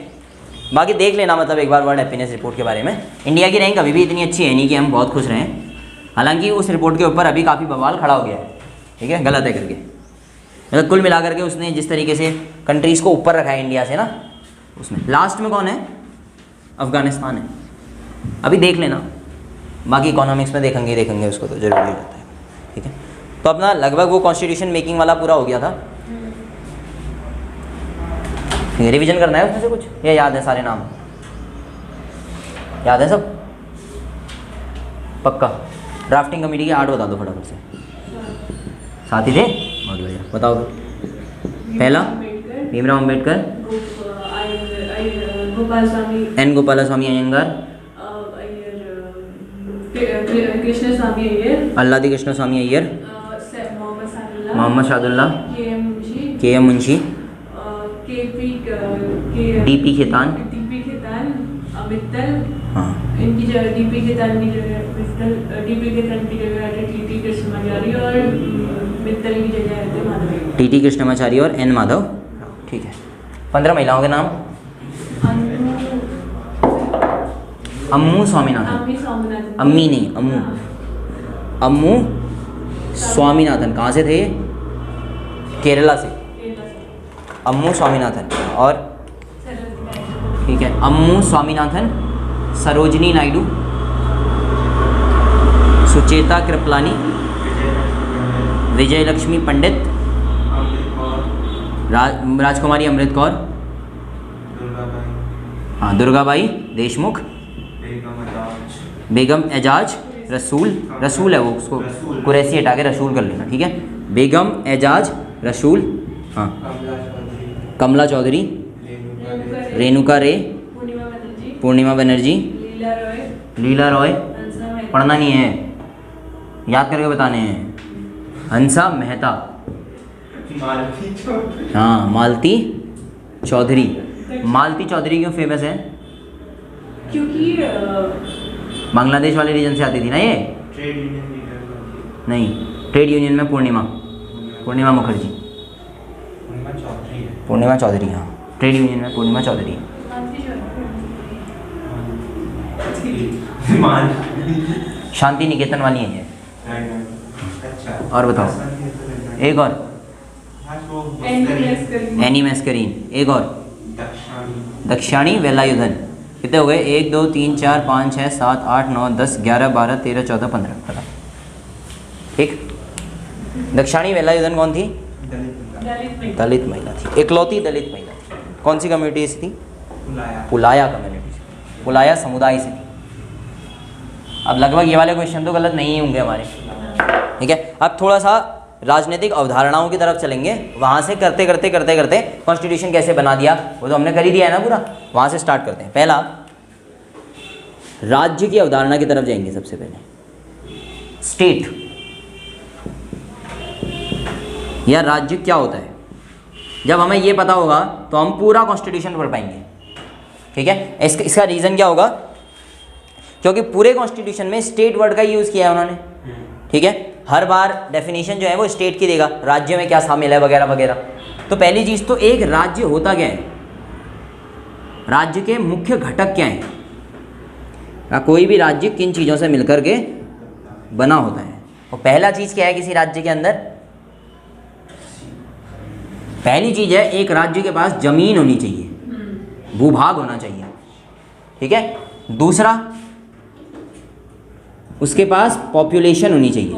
बाकी देख लेना मतलब एक बार वर्ड हैप्पीनेस रिपोर्ट के बारे में। इंडिया की रैंक अभी भी इतनी अच्छी है नहीं कि हम बहुत खुश रहें, हालांकि उस रिपोर्ट के ऊपर अभी काफ़ी बवाल खड़ा हो गया है, ठीक है, गलत है करके। मतलब कुल मिलाकर के उसने जिस तरीके से कंट्रीज़ को ऊपर रखा है इंडिया से ना, उसमें लास्ट में कौन है? अफगानिस्तान है। अभी देख लेना, बाकी इकोनॉमिक्स में देखेंगे उसको, तो जरूरी हो जाता है, ठीक है। तो अपना लगभग वो कॉन्स्टिट्यूशन मेकिंग वाला पूरा हो गया था। रिवीजन करना है उसमें से कुछ, या याद है सारे नाम? याद है सब पक्का? ड्राफ्टिंग कमेटी के 8 बता दो फटाफट से। साथ ही थे, बहुत बढ़िया, बताओ। पहला भीमराव अम्बेडकर, एन गोपालस्वामी अयंगार, अल्लादी कृष्ण स्वामी अय्यर, मोहम्मद शादुल्ला, के एम मुंशी, DP खेतान, हाँ, इनकी जगह DP खेतान की जगह DP खेतान की जगह TT कृष्णमाचारी और मित्तल की जगह है माधव, TT कृष्णमाचारी और N माधव, ठीक है। 15 महिलाओं के नाम? अम्मू स्वामीनाथन, अम्मी नहीं, अम्मू स्वामीनाथन। कहाँ से थे? केरला से, अम्मू स्वामीनाथन। और ठीक है, अम्मू स्वामीनाथन, सरोजिनी नायडू, सुचेता कृपलानी, विजय लक्ष्मी पंडित, राजकुमारी अमृत कौर, हाँ, दुर्गाबाई देशमुख, बेगम एजाज रसूल है वो, उसको कुरैशी हटा के रसूल कर लेना, ठीक है। बेगम एजाज रसूल, हाँ, कमला चौधरी, रेणुका रे, पूर्णिमा बनर्जी, लीला रॉय, पढ़ना नहीं है, याद करके बताने हैं। हंसा मेहता, हाँ, मालती चौधरी। मालती चौधरी क्यों फेमस है? क्योंकि बांग्लादेश वाले रीजन से आती थी ना ये? ट्रेड यूनियन लीडर नहीं, ट्रेड यूनियन में पूर्णिमा मुखर्जी, पूर्णिमा चौधरी, हाँ, ट्रेड यूनियन में पूर्णिमा चौधरी। शांति निकेतन वाली है ये। अच्छा, और बताओ, एक और हाँ वो एनिमस करेंगे। एनी मैस्करीन। एक और दक्षाणी दक्षाणी वेलायुधन। कितने हो गए? 1 2 3 4 5 6 7 8 9 10 11 12 13 14 15। पता ठीक। दक्षाणी वेलायुधन कौन थी? दलित दलित में दलित महिला थी, इकलौती दलित महिला थी। कौन सी कम्युनिटी से थी? बुलाया पुलाया कम्युनिटी से, पुलाया समुदाय से थी। अब लगभग ये वाले क्वेश्चन तो गलत नहीं होंगे हमारे, ठीक है। अब थोड़ा सा राजनीतिक अवधारणाओं की तरफ चलेंगे, वहाँ से करते करते करते करते कॉन्स्टिट्यूशन कैसे बना दिया वो तो हमने कर ही दिया है ना पूरा, वहाँ से स्टार्ट करते हैं। पहला राज्य की अवधारणा की तरफ जाएंगे। सबसे पहले स्टेट या राज्य क्या होता है, जब हमें ये पता होगा तो हम पूरा कॉन्स्टिट्यूशन पढ़ पाएंगे, ठीक है। इसका रीज़न क्या होगा? क्योंकि पूरे कॉन्स्टिट्यूशन में स्टेट वर्ड का यूज़ किया है उन्होंने, ठीक है। हर बार डेफिनेशन जो है वो स्टेट की देगा, राज्य में क्या शामिल है वगैरह वगैरह। तो पहली चीज़ तो एक राज्य होता क्या है, राज्य के मुख्य घटक क्या हैं, या कोई भी राज्य किन चीज़ों से मिलकर के बना होता है। और पहला चीज़ क्या है किसी राज्य के अंदर? पहली चीज़ है एक राज्य के पास ज़मीन होनी चाहिए, भूभाग होना चाहिए, ठीक है। दूसरा उसके पास पॉपुलेशन होनी चाहिए,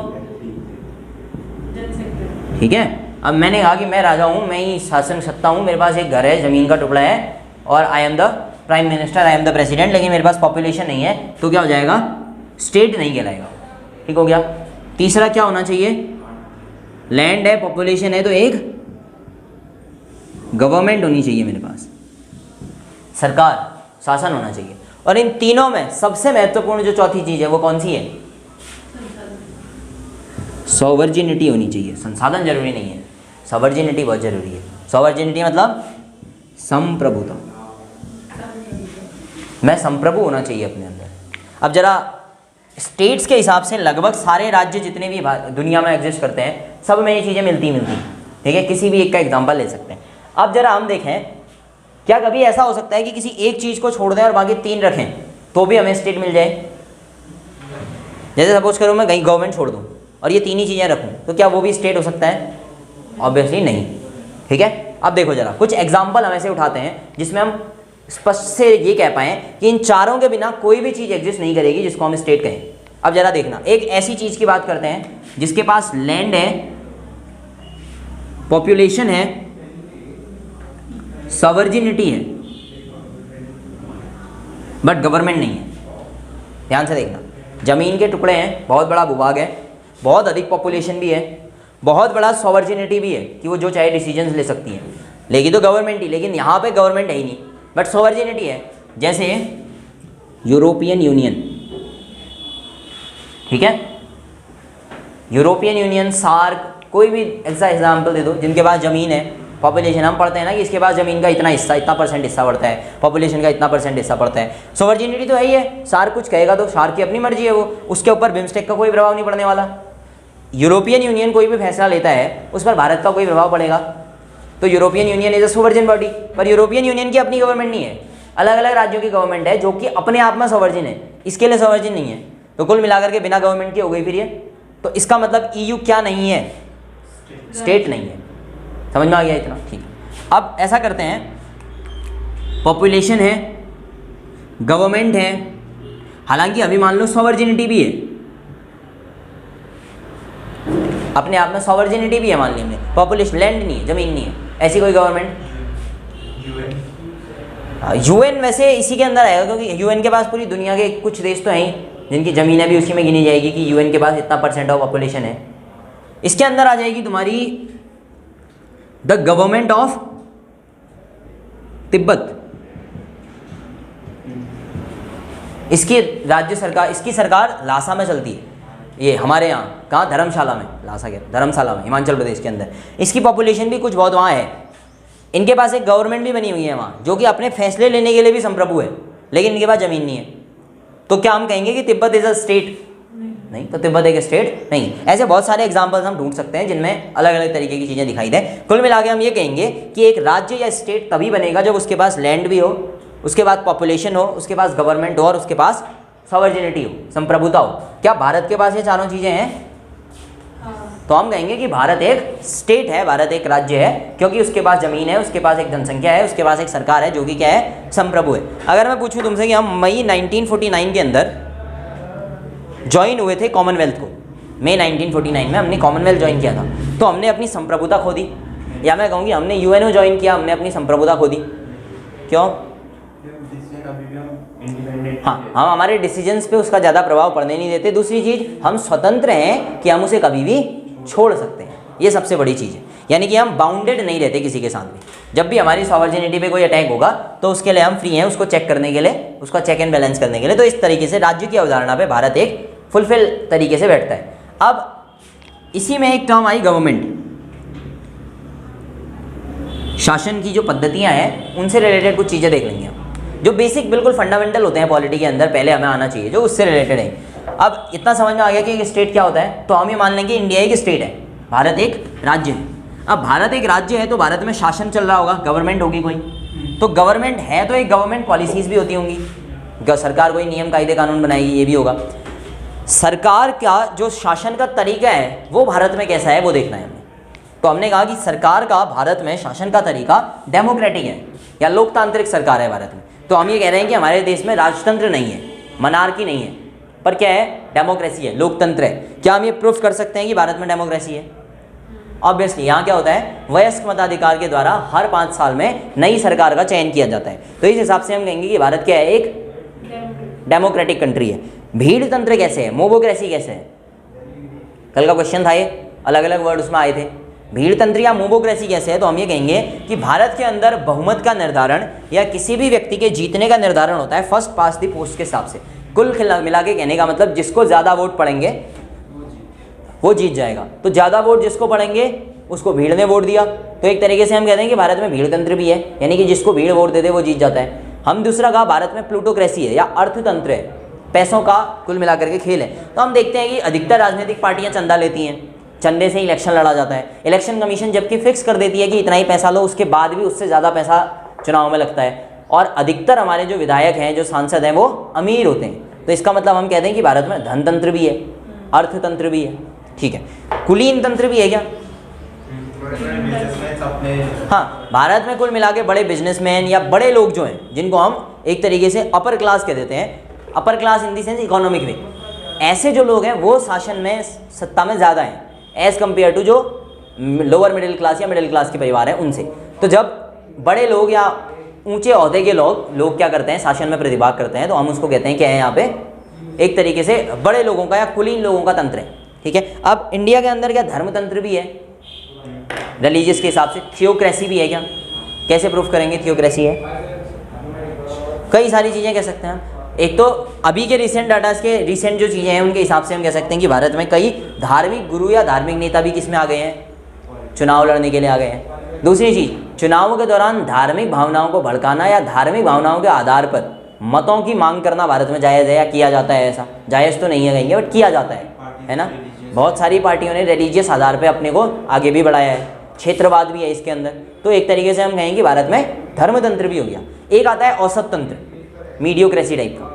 जनसंख्या। ठीक है। अब मैंने कहा कि मैं राजा हूँ, मैं ही शासन सत्ता हूँ, मेरे पास एक घर है, ज़मीन का टुकड़ा है और I am the prime minister, I am the president, लेकिन मेरे पास पॉपुलेशन नहीं है, तो क्या हो जाएगा? स्टेट नहीं कहलाएगा, ठीक हो गया। तीसरा क्या होना चाहिए? लैंड है, पॉपुलेशन है, तो एक गवर्नमेंट होनी चाहिए मेरे पास, सरकार, शासन होना चाहिए। और इन तीनों में सबसे महत्वपूर्ण जो चौथी चीज़ है वो कौन सी है? सॉवर्जिनिटी होनी चाहिए। संसाधन जरूरी नहीं है, सॉवर्जिनिटी बहुत जरूरी है। सॉवर्जिनिटी मतलब संप्रभुता, मैं संप्रभु होना चाहिए अपने अंदर। अब जरा स्टेट्स के हिसाब से लगभग सारे राज्य जितने भी दुनिया में एग्जिस्ट करते हैं सब में ये चीज़ें मिलती, ठीक है। किसी भी एक का एग्जांपल ले सकते हैं। अब जरा हम देखें, क्या कभी ऐसा हो सकता है कि किसी एक चीज़ को छोड़ दें और बाकी तीन रखें तो भी हमें स्टेट मिल जाए? जैसे सपोज करो मैं कहीं गवर्नमेंट छोड़ दूँ और ये तीन ही चीज़ें रखूँ, तो क्या वो भी स्टेट हो सकता है? ऑब्वियसली नहीं, ठीक है। अब देखो जरा कुछ एग्जाम्पल हम ऐसे उठाते हैं जिसमें हम स्पष्ट से ये कह पाएँ कि इन चारों के बिना कोई भी चीज़ एग्जिस्ट नहीं करेगी जिसको हम स्टेट कहें। अब जरा देखना, एक ऐसी चीज़ की बात करते हैं जिसके पास लैंड है, पॉपुलेशन है, सॉवर्जिनिटी है, बट गवर्नमेंट नहीं है। ध्यान से देखना, ज़मीन के टुकड़े हैं, बहुत बड़ा भूभाग है, बहुत अधिक पॉपुलेशन भी है, बहुत बड़ा सॉवर्जिनिटी भी है कि वो जो चाहे डिसीजंस ले सकती है, लेगी तो गवर्नमेंट ही, लेकिन यहाँ पे गवर्नमेंट है ही नहीं, बट सॉवर्जिनिटी है। जैसे यूरोपियन यूनियन, ठीक है, यूरोपियन यूनियन, सार्क, कोई भी ऐसा एग्जाम्पल दे दो जिनके पास ज़मीन है, पॉपुलेशन, हम पढ़ते हैं ना कि इसके पास ज़मीन का इतना हिस्सा, इतना परसेंट हिस्सा पड़ता है, पॉपुलेशन का इतना परसेंट हिस्सा पड़ता है। सॉवर्जिनिटी तो है ही है, सार्क कुछ कहेगा तो सार्क की अपनी मर्जी है, वो उसके ऊपर बिम्स्टेक का कोई प्रभाव नहीं पड़ने वाला। यूरोपियन यूनियन कोई भी फैसला लेता है उस पर भारत का कोई प्रभाव पड़ेगा, तो European Union is a sovereign body. पर यूरोपियन यूनियन की अपनी गवर्नमेंट नहीं है, अलग अलग राज्यों की गवर्नमेंट है जो कि अपने आप में सोवर्जिन है, इसके लिए सोवर्जिन नहीं है। तो कुल मिलाकर के बिना गवर्नमेंट की हो गई फिर ये। तो इसका मतलब EU क्या नहीं है? स्टेट नहीं है। समझ में आ गया इतना? ठीक है। अब ऐसा करते हैं, पॉपुलेशन है, गवर्नमेंट है, हालांकि अभी मान लो सॉवर्जिनिटी भी है, अपने आप में सॉवर्जिनिटी भी है मान ली हमने, पॉपुलेशन, लैंड नहीं है, ज़मीन नहीं है, ऐसी कोई गवर्नमेंट। UN वैसे इसी के अंदर आएगा, क्योंकि UN के पास पूरी दुनिया के कुछ देश तो हैं ही जिनकी ज़मीनें भी उसी में गिनी जाएगी कि UN के पास इतना % ऑफ पॉपुलेशन है। इसके अंदर आ जाएगी तुम्हारी द गवर्नमेंट ऑफ तिब्बत, इसकी राज्य सरकार, इसकी सरकार लासा में चलती है, ये हमारे यहाँ कहाँ, धर्मशाला में, लासा के धर्मशाला में, हिमाचल प्रदेश के अंदर। इसकी पॉपुलेशन भी कुछ बहुत वहाँ है, इनके पास एक गवर्नमेंट भी बनी हुई है वहाँ जो कि अपने फैसले लेने के लिए भी संप्रभु है, लेकिन इनके पास ज़मीन नहीं है। तो क्या हम कहेंगे कि तिब्बत इज़ अ स्टेट? नहीं, तो तिब्बत एक स्टेट नहीं। ऐसे बहुत सारे एग्जाम्पल्स हम ढूंढ सकते हैं जिनमें अलग अलग तरीके की चीज़ें दिखाई दें। कुल मिला के हम ये कहेंगे कि एक राज्य या स्टेट तभी बनेगा जब उसके पास लैंड भी हो, उसके बाद पॉपुलेशन हो, उसके पास गवर्नमेंट हो और उसके पास सॉवर्जिनिटी हो, संप्रभुता हो। क्या भारत के पास ये चारों चीज़ें हैं? तो हम कहेंगे कि भारत एक स्टेट है, भारत एक राज्य है, क्योंकि उसके पास ज़मीन है, उसके पास एक जनसंख्या है, उसके पास एक सरकार है जो कि क्या है, संप्रभु है। अगर मैं पूछूं तुमसे कि हम मई 1949 के अंदर ज्वाइन हुए थे कॉमनवेल्थ को, मई 1949 में हमने कॉमनवेल्थ ज्वाइन किया था, तो हमने अपनी संप्रभुता खो दी, या मैं कहूँगी हमने यूएनओ ज्वाइन किया, हमने अपनी संप्रभुता खो दी। क्यों? हाँ, हम हमारे डिसीजंस पे उसका ज़्यादा प्रभाव पड़ने नहीं देते। दूसरी चीज़, हम स्वतंत्र हैं कि हम उसे कभी भी छोड़ सकते हैं, ये सबसे बड़ी चीज़ है। यानी कि हम बाउंडेड नहीं रहते किसी के साथ भी। जब भी हमारी सॉवर्जिनिटी पे कोई अटैक होगा तो उसके लिए हम फ्री हैं उसको चेक करने के लिए, उसका चेक एंड बैलेंस करने के लिए। तो इस तरीके से राज्य की अवधारणा पे भारत एक फुलफिल तरीके से बैठता है। अब इसी में एक टर्म आई गवर्नमेंट, शासन की जो पद्धतियाँ हैं उनसे रिलेटेड कुछ चीज़ें देख लेंगे हम, जो बेसिक बिल्कुल फंडामेंटल होते हैं पॉलिटी के अंदर, पहले हमें आना चाहिए, जो उससे रिलेटेड है। अब इतना समझ में आ गया कि एक स्टेट क्या होता है, तो हम ये मान लेंगे इंडिया एक स्टेट है, भारत एक राज्य है। अब भारत एक राज्य है तो भारत में शासन चल रहा होगा, गवर्नमेंट होगी कोई, तो गवर्नमेंट है तो एक गवर्नमेंट पॉलिसीज़ भी होती होंगी, सरकार कोई नियम कायदे कानून बनाएगी, ये भी होगा। सरकार का जो शासन का तरीका है वो भारत में कैसा है वो देखना है हमें। तो हमने कहा कि सरकार का भारत में शासन का तरीका डेमोक्रेटिक है या लोकतांत्रिक सरकार है भारत में। तो हम ये कह रहे हैं कि हमारे देश में राजतंत्र नहीं है, मनार्की नहीं है, पर क्या है, डेमोक्रेसी है, लोकतंत्र है। क्या हम ये प्रूफ कर सकते हैं कि भारत में डेमोक्रेसी है? ऑब्वियसली यहाँ क्या होता है, वयस्क मताधिकार के द्वारा हर 5 साल में नई सरकार का चयन किया जाता है। तो इस हिसाब से हम कहेंगे कि भारत क्या है, एक डेमोक्रेटिक कंट्री है। भीड़ तंत्र कैसे है, मोबोक्रेसी कैसे है, कल का क्वेश्चन था ये, अलग अलग वर्ड उसमें आए थे। भीड़ तंत्र या मोबोक्रेसी कैसे है, तो हम ये कहेंगे कि भारत के अंदर बहुमत का निर्धारण या किसी भी व्यक्ति के जीतने का निर्धारण होता है फर्स्ट पास द पोस्ट के हिसाब से। कुल मिला के कहने का मतलब जिसको ज़्यादा वोट पड़ेंगे वो जीत जाएगा। तो ज़्यादा वोट जिसको पड़ेंगे उसको भीड़ ने वोट दिया। तो एक तरीके से हम कहते हैं कि भारत में भीड़ तंत्र भी है, यानी कि जिसको भीड़ वोट दे दे वो जीत जाता है। हम दूसरा कहा भारत में प्लूटोक्रेसी है या अर्थतंत्र है, पैसों का कुल मिलाकर के खेल है। तो हम देखते हैं कि अधिकतर राजनीतिक पार्टियां चंदा लेती हैं, चंदे से इलेक्शन लड़ा जाता है। इलेक्शन कमीशन जबकि फिक्स कर देती है कि इतना ही पैसा लो, उसके बाद भी उससे ज़्यादा पैसा चुनाव में लगता है। और अधिकतर हमारे जो विधायक हैं, जो सांसद हैं, वो अमीर होते हैं। तो इसका मतलब हम कहते हैं कि भारत में धनतंत्र भी है, अर्थतंत्र भी है, ठीक है। कुलीन तंत्र भी है क्या? हाँ, भारत में कुल मिला के बड़े बिजनेसमैन या बड़े लोग जो हैं, जिनको हम एक तरीके से अपर क्लास कह देते हैं, upper class in the sense economic में, ऐसे जो लोग हैं वो शासन में, सत्ता में ज़्यादा हैं एज़ कम्पेयर टू जो लोअर मिडिल क्लास या मिडिल क्लास के परिवार हैं उनसे। तो जब बड़े लोग या ऊंचे ओहदे के लोग क्या करते हैं, शासन में प्रतिभाग करते हैं, तो हम उसको कहते हैं क्या है, यहाँ पे एक तरीके से बड़े लोगों का या कुलीन लोगों का तंत्र है, ठीक है। अब इंडिया के अंदर क्या धर्मतंत्र भी है, रिलीजियस के हिसाब से। थियोक्रेसी भी है क्या? कैसे प्रूफ करेंगे थियोक्रेसी है? कई सारी चीज़ें कह सकते हैं हम। एक तो अभी के रिसेंट डाटास के रिसेंट जो चीज़ें हैं उनके हिसाब से हम कह सकते हैं कि भारत में कई धार्मिक गुरु या धार्मिक नेता भी किस में आ गए हैं, चुनाव लड़ने के लिए आ गए हैं। दूसरी चीज़, चुनाव के दौरान धार्मिक भावनाओं को भड़काना या धार्मिक भावनाओं के आधार पर मतों की मांग करना भारत में जायज़ है या किया जाता है? ऐसा जायज़ तो नहीं है कहेंगे, बट किया जाता है ना। बहुत सारी पार्टियों ने रिलीजियस आधार पर अपने को आगे भी बढ़ाया है, क्षेत्रवाद भी है इसके अंदर। तो एक तरीके से हम कहेंगे भारत में धर्मतंत्र भी हो गया। एक आता है औसत तंत्र, मीडियोक्रेसी टाइप का।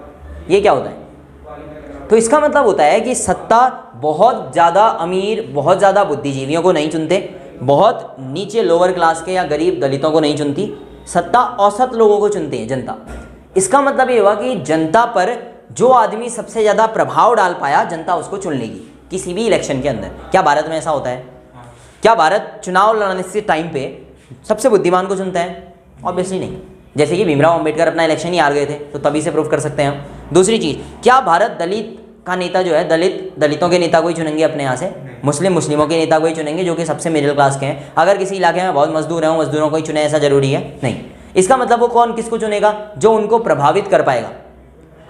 ये क्या होता है? तो इसका मतलब होता है कि सत्ता बहुत ज़्यादा अमीर, बहुत ज़्यादा बुद्धिजीवियों को नहीं चुनते, बहुत नीचे लोअर क्लास के या गरीब दलितों को नहीं चुनती, सत्ता औसत लोगों को चुनती है जनता। इसका मतलब ये हुआ कि जनता पर जो आदमी सबसे ज़्यादा प्रभाव डाल पाया, जनता उसको चुन लेगी किसी भी इलेक्शन के अंदर। क्या भारत में ऐसा होता है? क्या भारत चुनाव लड़ने से टाइम पे सबसे बुद्धिमान को चुनता है? ऑब्वियसली नहीं। जैसे कि भीमराव अंबेडकर अपना इलेक्शन ही हार गए थे, तो तभी से प्रूफ कर सकते हैं हम। दूसरी चीज़, क्या भारत दलित का नेता जो है, दलितों के नेता को ही चुनेंगे अपने यहाँ से? मुस्लिमों के नेता को ही चुनेंगे जो कि सबसे मिडिल क्लास के हैं। अगर किसी इलाके में बहुत मजदूर हैं, मजदूरों को ही चुने, ऐसा जरूरी है? नहीं। इसका मतलब वो कौन किसको चुनेगा? जो उनको प्रभावित कर पाएगा।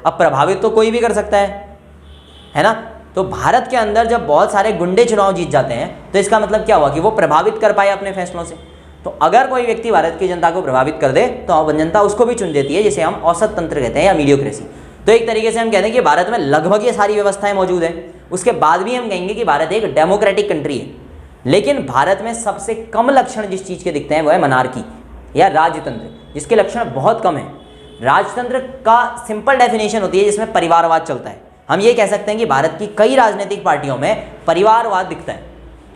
अब प्रभावित तो कोई भी कर सकता है ना। तो भारत के अंदर जब बहुत सारे गुंडे चुनाव जीत जाते हैं, तो इसका मतलब क्या हुआ कि वो प्रभावित कर पाए अपने फैसलों से। तो अगर कोई व्यक्ति भारत की जनता को प्रभावित कर दे तो जनता उसको भी चुन देती है, जिसे हम औसत तंत्र कहते हैं या मीडियोक्रेसी। तो एक तरीके से हम कहते हैं कि भारत में लगभग ये सारी व्यवस्थाएं मौजूद है। उसके बाद भी हम कहेंगे कि भारत एक डेमोक्रेटिक कंट्री है। लेकिन भारत में सबसे कम लक्षण जिस चीज़ के दिखते हैं वो है मनार्की या राजतंत्र, जिसके लक्षण बहुत कम है। राजतंत्र का सिंपल डेफिनेशन होती है जिसमें परिवारवाद चलता है। हम ये कह सकते हैं कि भारत की कई राजनीतिक पार्टियों में परिवारवाद दिखता है।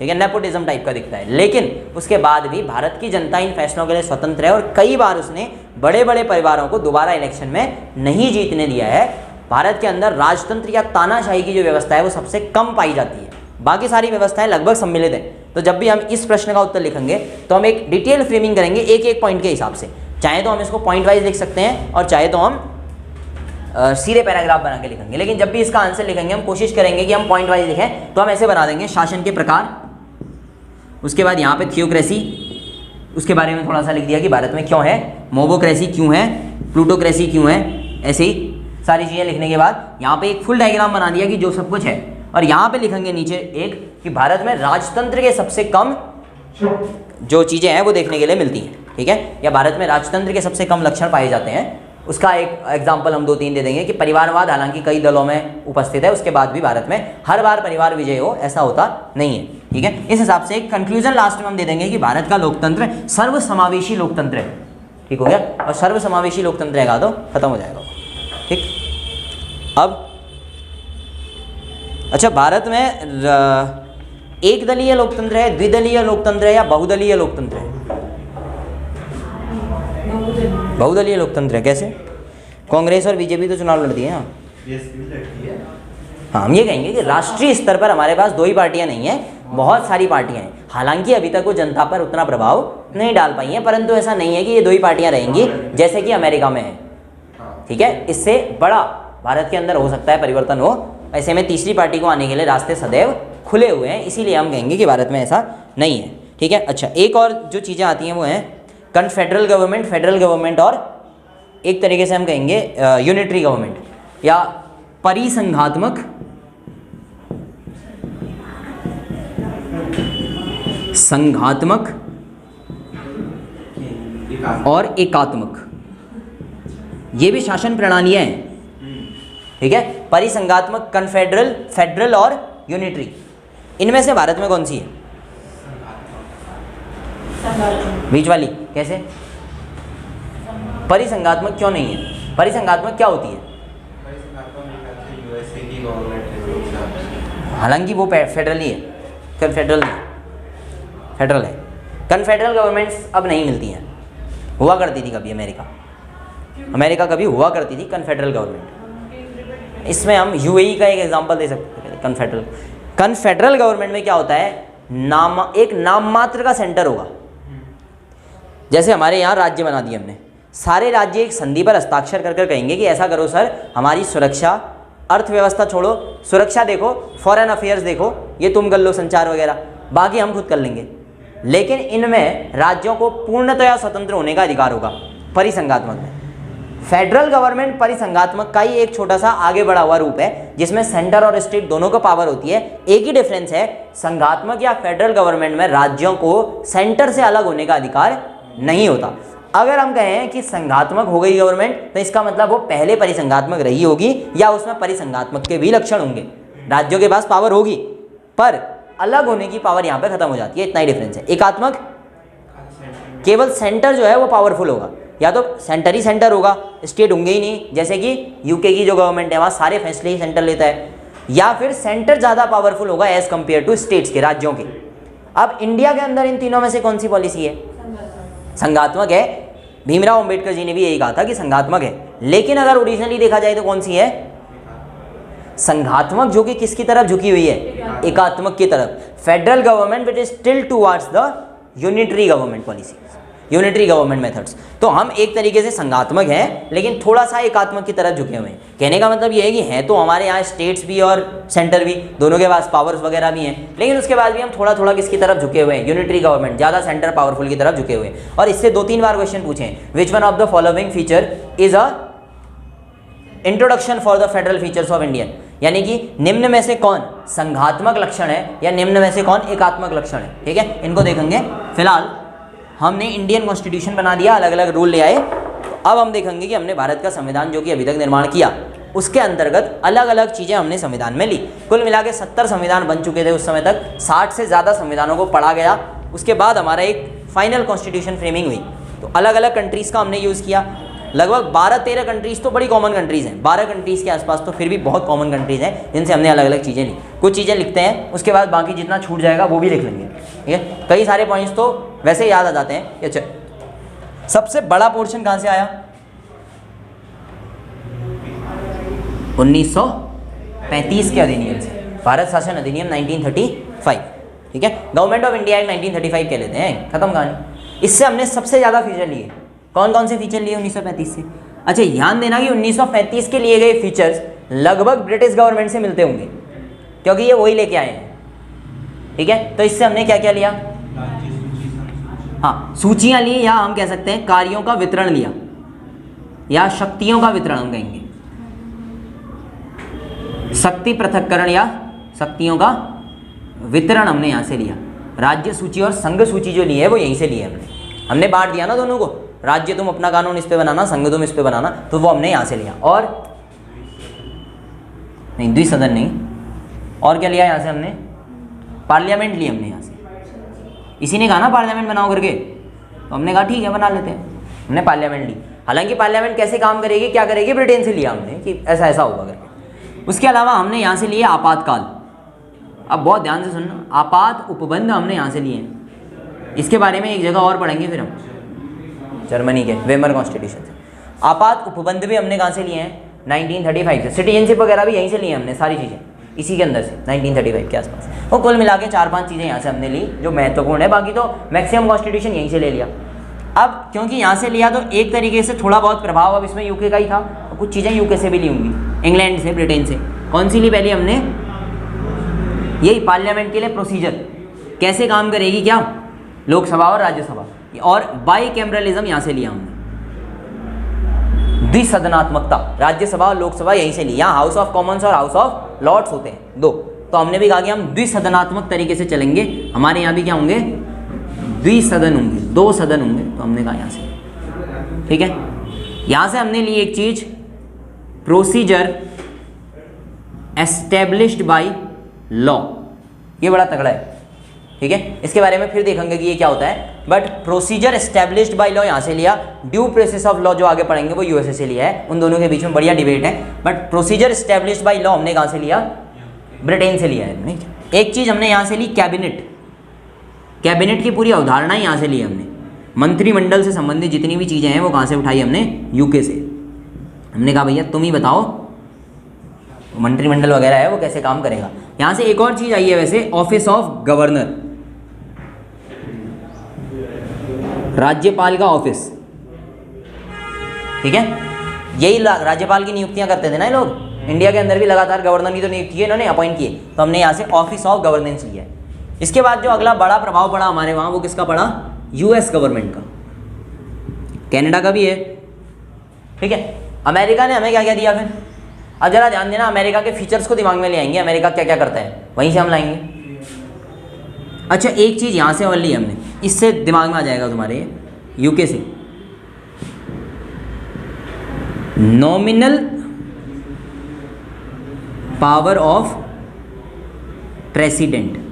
ठीक है, नेपोटिज्म टाइप का दिखता है। लेकिन उसके बाद भी भारत की जनता इन फैसलों के लिए स्वतंत्र है और कई बार उसने बड़े बड़े परिवारों को दोबारा इलेक्शन में नहीं जीतने दिया है। भारत के अंदर राजतंत्र या तानाशाही की जो व्यवस्था है वो सबसे कम पाई जाती है, बाकी सारी व्यवस्थाएं लगभग सम्मिलित है। तो जब भी हम इस प्रश्न का उत्तर लिखेंगे तो हम एक डिटेल फ्रेमिंग करेंगे एक एक पॉइंट के हिसाब से। चाहे तो हम इसको पॉइंट वाइज लिख सकते हैं और चाहे तो हम सीधे पैराग्राफ बना के लिखेंगे, लेकिन जब भी इसका आंसर लिखेंगे हम कोशिश करेंगे कि हम पॉइंट वाइज लिखें। तो हम ऐसे बना देंगे, शासन के प्रकार, उसके बाद यहाँ पे थियोक्रेसी, उसके बारे में थोड़ा सा लिख दिया कि भारत में क्यों है, मोबोक्रेसी क्यों है, प्लूटोक्रेसी क्यों है, ऐसे ही सारी चीज़ें लिखने के बाद यहाँ पे एक फुल डायग्राम बना दिया कि जो सब कुछ है। और यहाँ पे लिखेंगे नीचे एक कि भारत में राजतंत्र के सबसे कम जो चीज़ें हैं वो देखने के लिए मिलती हैं, ठीक है, या भारत में राजतंत्र के सबसे कम लक्षण पाए जाते हैं। उसका एक एग्जाम्पल हम 2-3 दे देंगे कि परिवारवाद हालांकि कई दलों में उपस्थित है, उसके बाद भी भारत में हर बार परिवार विजय हो ऐसा होता नहीं है, ठीक है। इस हिसाब से एक कंक्लूजन लास्ट में हम दे देंगे कि भारत का लोकतंत्र सर्वसमावेशी लोकतंत्र है, ठीक हो गया। और सर्वसमावेशी लोकतंत्र रहेगा तो खत्म हो जाएगा, ठीक। अब अच्छा, भारत में एक दलीय लोकतंत्र है, द्विदलीय लोकतंत्र है या बहुदलीय लोकतंत्र है? बहुदलीय लोकतंत्र है। कैसे? कांग्रेस और बीजेपी तो चुनाव लड़ती है ना। हाँ, हम ये कहेंगे कि राष्ट्रीय स्तर पर हमारे पास 2 ही पार्टियां नहीं है, बहुत सारी पार्टियां हैं। हालांकि अभी तक वो जनता पर उतना प्रभाव नहीं डाल पाई हैं, परंतु ऐसा नहीं है कि ये 2 ही पार्टियां रहेंगी जैसे कि अमेरिका में है, ठीक है। इससे बड़ा भारत के अंदर हो सकता है परिवर्तन हो, ऐसे में तीसरी पार्टी को आने के लिए रास्ते सदैव खुले हुए हैं, इसीलिए हम कहेंगे कि भारत में ऐसा नहीं है, ठीक है। अच्छा, एक और जो चीज़ें आती हैं वो हैं कन्फेडरल गवर्नमेंट, फेडरल गवर्नमेंट और एक तरीके से हम कहेंगे यूनिटरी गवर्नमेंट या परिसंघात्मक संघात्मक और एकात्मक, ये भी शासन प्रणालियां हैं, ठीक है। परिसंघात्मक, कन्फेडरल, फेडरल और यूनिटरी, इनमें से भारत में कौन सी है? बीच वाली। कैसे? परिसंघात्मक क्यों नहीं है? परिसंघात्मक क्या होती है? हालांकि वो फेडरल ही है, कन्फेडरल नहीं, फेडरल है। कन्फेडरल गवर्नमेंट्स अब नहीं मिलती हैं, हुआ करती थी कभी अमेरिका कभी हुआ करती थी कन्फेडरल गवर्नमेंट। इसमें हम यूएई का एक एग्जांपल दे सकते हैं। कन्फेडरल गवर्नमेंट में क्या होता है, एक नाम मात्र का सेंटर होगा। जैसे हमारे यहाँ राज्य बना दिए हमने, सारे राज्य एक संधि पर हस्ताक्षर कर कर कहेंगे कि ऐसा करो सर, हमारी सुरक्षा, अर्थव्यवस्था छोड़ो, सुरक्षा देखो, फॉरेन अफेयर्स देखो, ये तुम कर लो, संचार वगैरह, बाकी हम खुद कर लेंगे। लेकिन इनमें राज्यों को पूर्णतया स्वतंत्र होने का अधिकार होगा परिसंघात्मक में। फेडरल गवर्नमेंट परिसंघात्मक का ही एक छोटा सा आगे बढ़ा हुआ रूप है, जिसमें सेंटर और स्टेट दोनों को पावर होती है। एक ही डिफरेंस है, संघात्मक या फेडरल गवर्नमेंट में राज्यों को सेंटर से अलग होने का अधिकार नहीं होता। अगर हम कहें कि संघात्मक हो गई गवर्नमेंट, तो इसका मतलब वो पहले परिसंघात्मक रही होगी या उसमें परिसंघात्मक के भी लक्षण होंगे। राज्यों के पास पावर होगी पर अलग होने की पावर यहाँ पे खत्म हो जाती है, इतना ही डिफरेंस है। एकात्मक केवल सेंटर जो है वो पावरफुल होगा, या तो सेंटर ही सेंटर होगा, स्टेट होंगे ही नहीं, जैसे कि यूके की जो गवर्नमेंट है वहाँ सारे फैसले ही सेंटर लेता है, या फिर सेंटर ज़्यादा पावरफुल होगा एज कंपेयर टू स्टेट्स के, राज्यों के। अब इंडिया के अंदर इन तीनों में से कौन सी पॉलिसी है? संघात्मक है। भीमराव अंबेडकर जी ने भी यही कहा था कि संघात्मक है, लेकिन अगर ओरिजिनली देखा जाए तो कौन सी है? संघात्मक, जो कि किसकी तरफ झुकी हुई है? एकात्मक की तरफ। Federal government which is still towards the unitary government policy, unitary government methods. तो हम एक तरीके से संघात्मक हैं लेकिन थोड़ा सा एकात्मक की तरफ झुके हुए हैं। कहने का मतलब ये है कि हैं तो हमारे यहाँ स्टेट्स भी और सेंटर भी, दोनों के पास पावर्स वगैरह भी हैं, लेकिन उसके बाद भी हम थोड़ा थोड़ा किसकी तरफ झुके हुए हैं? यूनिटरी गवर्नमेंट, ज़्यादा सेंटर पावरफुल की तरफ झुके हुए हैं। और इससे 2-3 बार क्वेश्चन पूछे, which one of the following feature is a introduction for the federal features of Indian, यानी कि निम्न में से कौन संघात्मक लक्षण है या निम्न में से कौन एकात्मक लक्षण है, ठीक है, इनको देखेंगे। फिलहाल हमने इंडियन कॉन्स्टिट्यूशन बना दिया, अलग अलग रूल ले आए। अब हम देखेंगे कि हमने भारत का संविधान जो कि अभी तक निर्माण किया, उसके अंतर्गत अलग अलग चीज़ें हमने संविधान में ली। कुल मिला के 70 संविधान बन चुके थे उस समय तक, 60 से ज़्यादा संविधानों को पढ़ा गया। उसके बाद हमारा एक फाइनल कॉन्स्टिट्यूशन फ्रेमिंग हुई, तो अलग अलग कंट्रीज़ का हमने यूज़ किया। लगभग 12-13 कंट्रीज़ तो बड़ी कॉमन कंट्रीज़ हैं, 12 कंट्रीज़ के आसपास तो फिर भी बहुत कॉमन कंट्रीज़ हैं जिनसे हमने अलग अलग चीज़ें ली। कुछ चीज़ें लिखते हैं, उसके बाद बाकी जितना छूट जाएगा वो भी लिख लेंगे, ठीक है। कई सारे पॉइंट्स तो वैसे याद आ जाते हैं। अच्छा, सबसे बड़ा पोर्शन कहाँ से आया? 1935 के अधिनियम से, भारत शासन अधिनियम 1935, ठीक है। गवर्नमेंट ऑफ इंडिया एक्ट 1935 कह लेते हैं, खत्म कहानी। इससे हमने सबसे ज़्यादा फीचर लिए। कौन कौन से फीचर लिए 1935 से? अच्छा, ध्यान देना कि 1935 के लिए गए फीचर्स लगभग ब्रिटिश गवर्नमेंट से मिलते होंगे, क्योंकि ये वही लेके आए हैं, ठीक है। तो इससे हमने क्या क्या लिया? हाँ, सूचियाँ ली, या हम कह सकते हैं कार्यों का वितरण लिया, या शक्तियों का वितरण हम कहेंगे, शक्ति पृथक्करण या शक्तियों का वितरण हमने यहाँ से लिया। राज्य सूची और संघ सूची जो ली है वो यहीं से ली है हमने बांट दिया ना दोनों को, राज्य तुम अपना कानून इस पे बनाना, संघ तुम इस पे बनाना, तो वो हमने यहाँ से लिया। और नहीं, द्विसदन नहीं, और क्या लिया यहाँ से हमने? पार्लियामेंट ली हमने यहाँ से। इसी ने कहा ना पार्लियामेंट बनाओ करके, तो हमने कहा ठीक है बना लेते हैं, हमने पार्लियामेंट ली। हालांकि पार्लियामेंट कैसे काम करेगी, क्या करेगी, ब्रिटेन से लिया हमने कि ऐसा ऐसा होगा करके। उसके अलावा हमने यहाँ से लिए आपातकाल। अब बहुत ध्यान से सुनना, आपात उपबंध हमने यहाँ से लिए हैं। इसके बारे में एक जगह और पढ़ेंगे फिर हम, जर्मनी के वेमर कॉन्स्टिट्यूशन से। आपात उपबंध भी हमने कहाँ से लिए हैं? 1935 से। सिटीजनशिप वगैरह भी यहीं से लिए हैं हमने, सारी चीज़ें इसी के अंदर से 1935 के आसपास। वो कुल मिला के 4-5 चीज़ें यहाँ से हमने ली जो महत्वपूर्ण है, बाकी तो मैक्सिमम कॉन्स्टिट्यूशन यहीं से ले लिया। अब क्योंकि यहाँ से लिया तो एक तरीके से थोड़ा बहुत प्रभाव अब इसमें यूके का ही था, तो कुछ चीज़ें यूके से भी ली होंगी, इंग्लैंड से, ब्रिटेन से। कौन सी ली पहले हमने? यही पार्लियामेंट के लिए प्रोसीजर कैसे काम करेगी, क्या लोकसभा और राज्यसभा, और बाई कैमरलिज्म यहाँ से लिया हमने। द्विसदनात्मकता, राज्यसभा और लोकसभा यहीं से ली। यहाँ हाउस ऑफ कॉमन्स और हाउस ऑफ लॉर्ड्स होते हैं दो, तो हमने भी कहा कि हम द्विसदनात्मक तरीके से चलेंगे। हमारे यहाँ भी क्या होंगे? द्विसदन होंगे, 2 सदन होंगे, तो हमने कहा यहाँ से, ठीक है। यहाँ से हमने ली एक चीज, प्रोसीजर एस्टेब्लिश्ड बाय लॉ। ये बड़ा तगड़ा है, ठीक है। इसके बारे में फिर देखेंगे कि ये क्या होता है, but procedure established by law यहाँ से लिया। ड्यू प्रोसेस ऑफ लॉ जो आगे पढ़ेंगे वो यूएसए से लिया है। उन दोनों के बीच में बढ़िया डिबेट है, but procedure established by law हमने कहाँ से लिया? ब्रिटेन से लिया है। एक चीज हमने यहाँ से ली, कैबिनेट। कैबिनेट की पूरी अवधारणा यहाँ से ली हमने। मंत्रिमंडल से संबंधित जितनी भी चीज़ें हैं वो कहाँ से उठाई हमने? यूके से। हमने कहा भैया तुम ही बताओ मंत्रिमंडल वगैरह है वो कैसे काम करेगा। यहाँ से एक और चीज़ आई है वैसे, ऑफिस ऑफ गवर्नर, राज्यपाल का ऑफिस, ठीक है। यही राज्यपाल की नियुक्तियां करते थे ना ये लोग, इंडिया के अंदर भी लगातार गवर्नर की तो नियुक्ति है, इन्होंने अपॉइंट किए, तो हमने यहाँ से ऑफिस ऑफ गवर्नेंस लिया है। इसके बाद जो अगला बड़ा प्रभाव पड़ा हमारे वहाँ, वो किसका पड़ा? यूएस गवर्नमेंट का, कनाडा का भी है, ठीक है। अमेरिका ने हमें क्या क्या दिया फिर? अब जरा ध्यान देना, अमेरिका के फीचर्स को दिमाग में ले आएंगे, अमेरिका क्या क्या करता है वहीं से हम लाएंगे। अच्छा, एक चीज़ यहाँ से और ली हमने, इससे दिमाग में आ जाएगा तुम्हारे, यूके से नॉमिनल पावर ऑफ प्रेसिडेंट।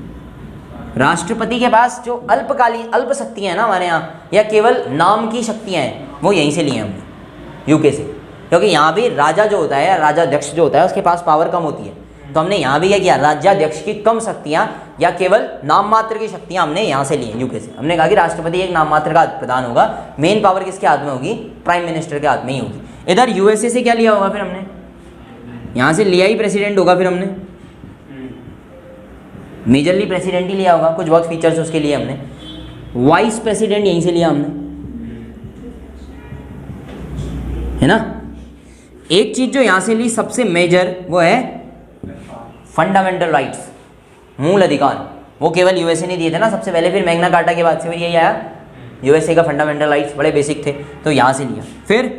राष्ट्रपति के पास जो अल्पकालीन अल्प शक्तियां हैं ना हमारे यहाँ, या केवल नाम की शक्तियां हैं, वो यहीं से लिए हमने यूके से, क्योंकि यहाँ भी राजा जो होता है, राजाध्यक्ष जो होता है, उसके पास पावर कम होती है। तो हमने यहाँ भी क्या किया, राज्याध्यक्ष की कम शक्तियाँ या केवल नाम मात्र की शक्तियाँ हमने यहाँ से ली हैं यूके से। हमने कहा कि राष्ट्रपति एक नाम मात्र का प्रधान होगा, मेन पावर किसके हाथ में होगी? प्राइम मिनिस्टर के हाथ में ही होगी। इधर यूएसए से क्या लिया होगा फिर हमने? यहाँ से लिया ही प्रेसिडेंट होगा फिर हमने, मेजरली प्रेसिडेंट ही लिया होगा, कुछ बहुत फीचर्स उसके लिए हमने। वाइस प्रेसिडेंट यहीं से लिया हमने, है ना। एक चीज जो यहाँ से ली सबसे मेजर, वो है फंडामेंटल राइट्स, मूल अधिकार। वो केवल यूएसए ने दिए थे ना सबसे पहले, फिर मैग्ना कार्टा के बाद से फिर यही आया, यूएसए का फंडामेंटल राइट्स बड़े बेसिक थे, तो यहाँ से लिया। फिर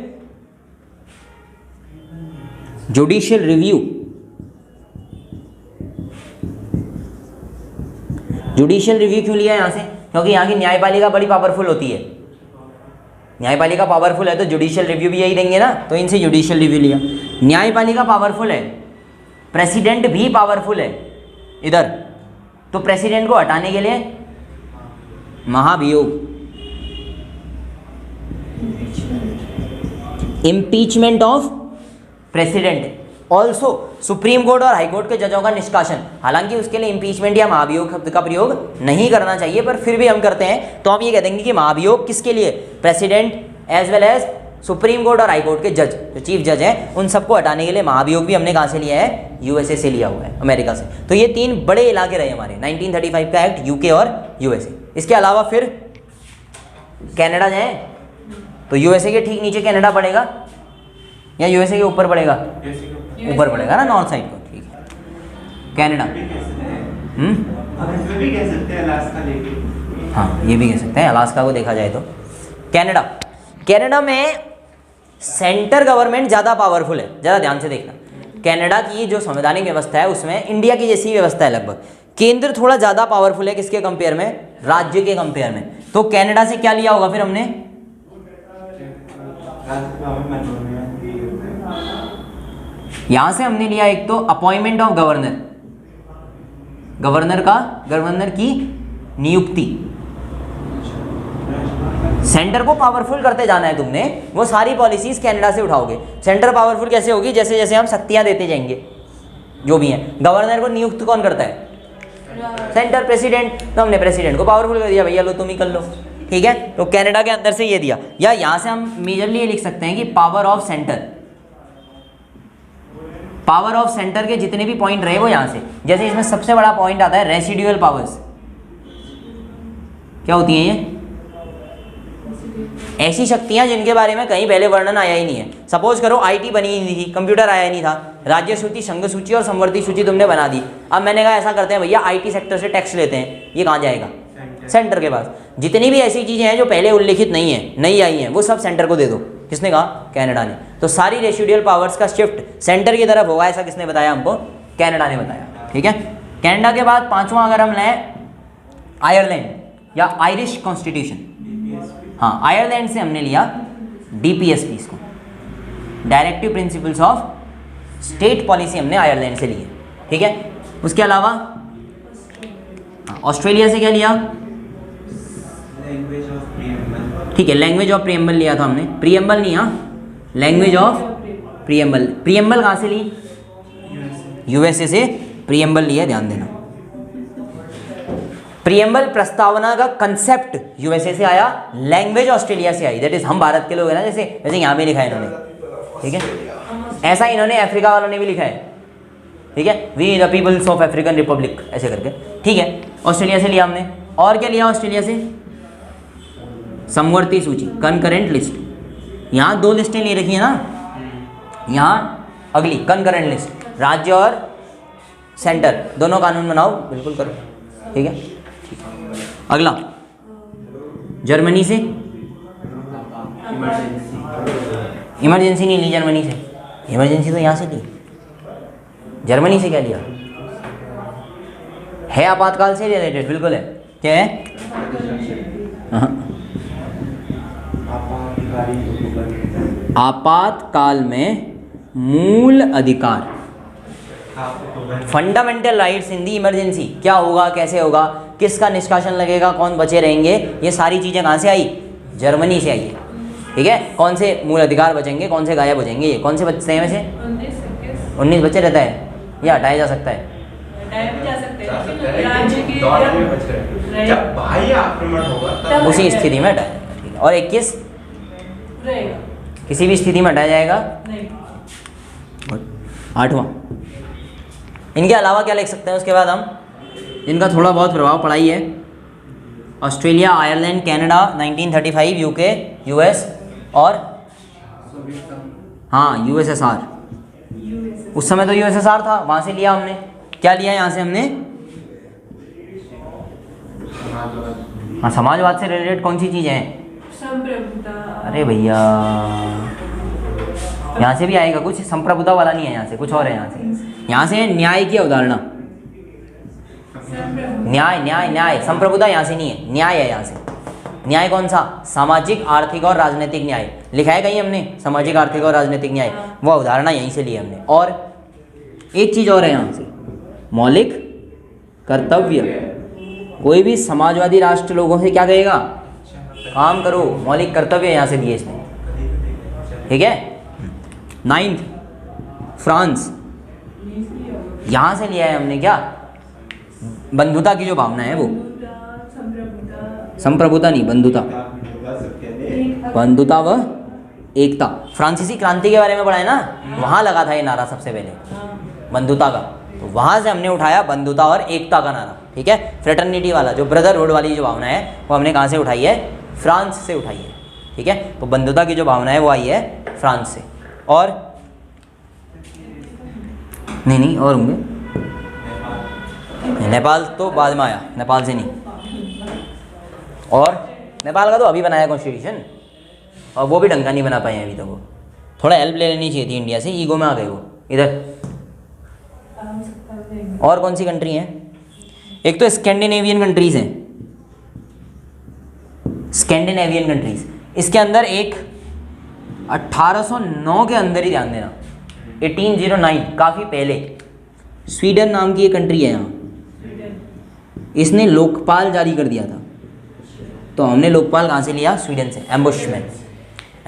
जुडिशियल रिव्यू, जुडिशियल रिव्यू क्यों लिया यहाँ से? क्योंकि यहाँ की न्यायपालिका बड़ी पावरफुल होती है, न्यायपालिका पावरफुल है तो जुडिशियल रिव्यू भी यही देंगे ना, तो इनसे जुडिशियल रिव्यू लिया। न्यायपालिका पावरफुल है, प्रेसिडेंट भी पावरफुल है इधर, तो प्रेसिडेंट को हटाने के लिए महाभियोग, impeachment of president, also supreme court और हाई कोर्ट के जजों का निष्कासन। हालांकि उसके लिए इम्पीचमेंट या महाभियोग शब्द का प्रयोग नहीं करना चाहिए, पर फिर भी हम करते हैं, तो हम ये कह देंगे कि महाभियोग किसके लिए, president as well as supreme court और हाई कोर्ट के जज, जो चीफ जज हैं, उन सबको हटाने के लिए महाभियोग भी हमने कहाँ से लिया है, यूएसए से लिया हुआ है, अमेरिका से। तो ये 3 बड़े इलाके रहे हमारे 1935 का एक्ट, यूके और यूएसए। इसके अलावा फिर कनाडा जाए तो यूएसए के ठीक नीचे कनाडा पड़ेगा या यूएसए के ऊपर पड़ेगा, ऊपर पड़ेगा ना, नॉर्थ साइड को, ठीक है। कनाडा, भी कह सकते हैं अलास्का लेके, हाँ ये भी कह सकते हैं, अलास्का को देखा जाए तो। कनाडा, कनाडा में सेंटर गवर्नमेंट ज़्यादा पावरफुल है, ज़्यादा ध्यान से देखना। कनाडा की जो संवैधानिक व्यवस्था है उसमें इंडिया की जैसी व्यवस्था है लगभग, केंद्र थोड़ा ज़्यादा पावरफुल है, किसके कंपेयर में, राज्य के कंपेयर में। तो कनाडा से क्या लिया होगा फिर हमने, यहाँ से हमने लिया एक तो अपॉइंटमेंट ऑफ गवर्नर, गवर्नर की नियुक्ति। सेंटर को पावरफुल करते जाना है तुमने, वो सारी पॉलिसीज कनाडा से उठाओगे। सेंटर पावरफुल कैसे होगी, जैसे जैसे हम शक्तियां देते जाएंगे जो भी हैं। गवर्नर को नियुक्त कौन करता है, सेंटर, प्रेसिडेंट। तो हमने प्रेसिडेंट को पावरफुल कर दिया, भैया लो तुम ही कर लो, ठीक है। तो कनाडा के अंदर से ये दिया, या यहाँ से हम मेजरली ये लिख सकते हैं कि power of centre, power of centre के जितने भी पॉइंट रहे वो यहाँ से। जैसे इसमें सबसे बड़ा पॉइंट आता है रेसिडुअल पावर्स। क्या होती हैं ये, ऐसी शक्तियां जिनके बारे में कहीं पहले वर्णन आया ही नहीं है। सपोज करो आईटी बनी ही नहीं थी, कंप्यूटर आया ही नहीं था, राज्य सूची, संघ सूची और समवर्ती सूची तुमने बना दी। अब मैंने कहा ऐसा करते हैं भैया आईटी सेक्टर से टैक्स लेते हैं, ये कहाँ जाएगा, सेंटर के पास। जितनी भी ऐसी चीज़ें हैं जो पहले उल्लिखित नहीं है, नई आई हैं, वो सब सेंटर को दे दो। किसने कहा, कनाडा ने। तो सारी रेसिडुअल पावर्स का शिफ्ट सेंटर की तरफ होगा, ऐसा किसने बताया हमको, कनाडा ने बताया, ठीक है। कनाडा के बाद 5वां अगर हम लें आयरलैंड या आयरिश कॉन्स्टिट्यूशन, हाँ आयरलैंड से हमने लिया डीपीएसपी, इसको directive principles of state policy हमने आयरलैंड से ली है, ठीक है। उसके अलावा ऑस्ट्रेलिया से क्या लिया, लैंग्वेज ऑफ प्रीएम्बल, ठीक है, लैंग्वेज ऑफ प्रीएम्बल लिया था हमने, प्रीएम्बल नहीं, हाँ लैंग्वेज ऑफ प्रीएम्बल। प्रीएम्बल कहाँ से ली, यूएसए से प्रीएम्बल लिया, ध्यान देना। प्रीएम्बल प्रस्तावना का कंसेप्ट यूएसए से आया, लैंग्वेज ऑस्ट्रेलिया से आई, दैट इज हम भारत के लोग हैं ना, जैसे जैसे यहाँ पे लिखा है इन्होंने, ठीक है। ऐसा इन्होंने अफ्रीका वालों ने भी लिखा है, ठीक है, we the peoples of African republic, ऐसे करके, ठीक है। ऑस्ट्रेलिया से लिया हमने। और क्या लिया ऑस्ट्रेलिया से, समवर्ती सूची, कनकरेंट लिस्ट। यहाँ 2 लिस्टें ले रखी है ना, यहाँ अगली कनकरेंट लिस्ट, राज्य और सेंटर दोनों कानून बनाओ, बिल्कुल करो, ठीक है। अगला जर्मनी से, इमरजेंसी नहीं ली जर्मनी से, इमरजेंसी तो यहाँ से ली, जर्मनी से क्या लिया है, आपातकाल से रिलेटेड, बिल्कुल है, क्या है, आपातकाल में मूल अधिकार, फंडामेंटल राइट्स इन दी इमरजेंसी। क्या होगा, कैसे होगा, किसका निष्कासन लगेगा, कौन बचे रहेंगे, ये सारी चीज़ें कहाँ से आई, जर्मनी से आई है, ठीक है। कौन से मूल अधिकार बचेंगे, कौन से गायब हो जाएंगे, ये कौन से बचते हैं वैसे, 19 बचे रहता है या हटाया जा सकता है, जब बाह्य आक्रमण होगा उसी स्थिति में हटाया जाएगा, ठीक है। और 21 रहेगा, किसी भी स्थिति में हटाया जाएगा। नहीं, 8वां, इनके अलावा क्या लिख सकते हैं उसके बाद हम, जिनका थोड़ा बहुत प्रभाव पड़ा ही है, Australia, Ireland, Canada 1935, UK, US और हाँ यूएसएसआर, उस समय तो यूएसएसआर था, वहाँ से लिया हमने। क्या लिया यहाँ से हमने, हाँ समाजवाद से रिलेटेड कौन सी चीज़ें हैं, संप्रभुता, अरे भैया यहाँ से भी आएगा कुछ, संप्रभुता वाला नहीं है यहाँ से, कुछ और है यहाँ से न्याय की अवधारणा, न्याय न्याय न्याय, संप्रभुता यहाँ से नहीं है, न्याय है यहाँ से। न्याय कौन सा, सामाजिक, आर्थिक और राजनीतिक न्याय, लिखा है कहीं हमने, सामाजिक, आर्थिक और राजनीतिक न्याय, वो अवधारणा यहीं से ली हमने। और एक चीज़ और है यहाँ से, मौलिक कर्तव्य। कोई भी समाजवादी राष्ट्र लोगों से क्या कहेगा, काम करो, मौलिक कर्तव्य यहाँ से दिए इसने, ठीक है। 9th फ्रांस, यहाँ से लिया है हमने क्या, बंधुता की जो भावना है वो, संप्रभुता नहीं, बंधुता, बंधुता व एकता। फ्रांसीसी क्रांति के बारे में पढ़ा है ना, वहाँ लगा था ये नारा सबसे पहले, बंधुता का, तो वहाँ से हमने उठाया बंधुता और एकता का नारा, ठीक है। फ्रेटर्निटी वाला जो ब्रदरहुड वाली जो भावना है वो हमने कहाँ से उठाई है, फ्रांस से उठाई है, ठीक है। तो बंधुता की जो भावना है वो आई है फ्रांस से। और नहीं और होंगे, नेपाल तो बाद में आया, नेपाल से नहीं। और नेपाल का तो अभी बनाया कॉन्स्टिट्यूशन, और वो भी ढंग का नहीं बना पाए हैं अभी तक। वो थोड़ा हेल्प ले लेनी चाहिए थी इंडिया से, ईगो में आ गए वो इधर। और कौन सी कंट्री हैं, एक तो स्कैंडिनेवियन कंट्रीज़ हैं, स्कैंडिनेवियन कंट्रीज़, इसके अंदर एक 1809 के अंदर ही, ध्यान देना 1809, काफ़ी पहले, स्वीडन नाम की एक कंट्री है यहाँ, इसने लोकपाल जारी कर दिया था। तो हमने लोकपाल कहाँ से लिया, स्वीडन से। एम्बुशमेंट,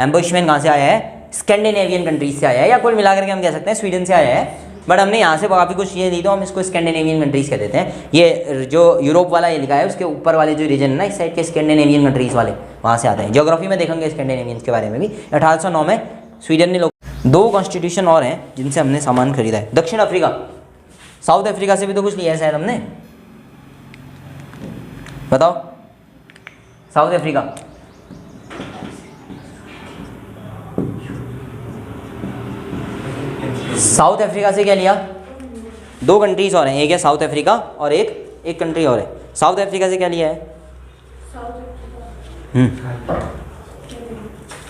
एम्बुशमेंट कहाँ से आया है, स्कैंडिनेवियन कंट्रीज से आया है, या कुल मिलाकर के हम कह सकते हैं स्वीडन से आया है, बट हमने यहाँ से काफ़ी कुछ चीज़ें दी तो हम इसको स्कैंडिनेवियन कंट्रीज़ कह देते हैं। ये जो यूरोप वाला ये लिखा है उसके ऊपर वाले जो रीजन है ना इस साइड के, स्कैंडिनेवियन कंट्रीज़ वाले, वहाँ से आते हैं। ज्योग्राफी में देखेंगे स्कैंडिनेवियन के बारे में भी। 1809 में स्वीडन ने दो कॉन्स्टिट्यूशन और हैं जिनसे हमने सामान खरीदा है। दक्षिण अफ्रीका, साउथ अफ्रीका से भी तो कुछ लिया है शायद हमने, बताओ। साउथ अफ्रीका, साउथ अफ्रीका से क्या लिया, दो कंट्रीज और हैं, एक है साउथ अफ्रीका और एक कंट्री और है। साउथ अफ्रीका से क्या लिया है,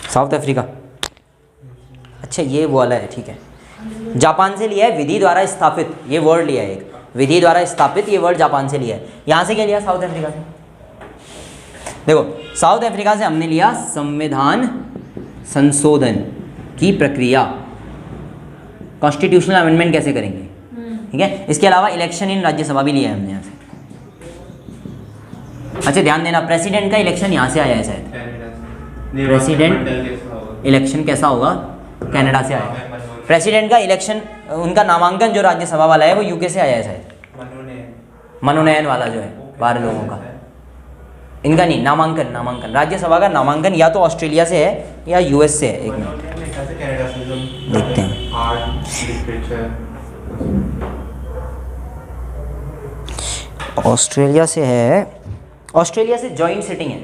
साउथ अफ्रीका, अच्छा ये वो वाला है, ठीक है। जापान से लिया है, विधि द्वारा स्थापित, ये वर्ड लिया है एक, विधि द्वारा स्थापित, ये वर्ड जापान से लिया है। यहाँ से क्या लिया, साउथ अफ्रीका से। देखो साउथ अफ्रीका से हमने लिया संविधान संशोधन की प्रक्रिया, कॉन्स्टिट्यूशनल अमेंडमेंट कैसे करेंगे, ठीक है। इसके अलावा इलेक्शन इन राज्यसभा भी लिया है हमने यहाँ से। अच्छा ध्यान देना, प्रेसिडेंट का इलेक्शन यहाँ से आया है शायद, प्रेसिडेंट इलेक्शन कैसा होगा, कनाडा से आया है। प्रेसिडेंट का इलेक्शन, उनका नामांकन जो राज्यसभा वाला है वो यूके से आया है शायद, मनोनयन वाला जो है 12 लोगों का, इनका नहीं, नामांकन राज्यसभा का नामांकन या तो ऑस्ट्रेलिया से है या यूएस से है। एक मिनट देखते हैं, ऑस्ट्रेलिया से है, ऑस्ट्रेलिया से जॉइंट सिटिंग है,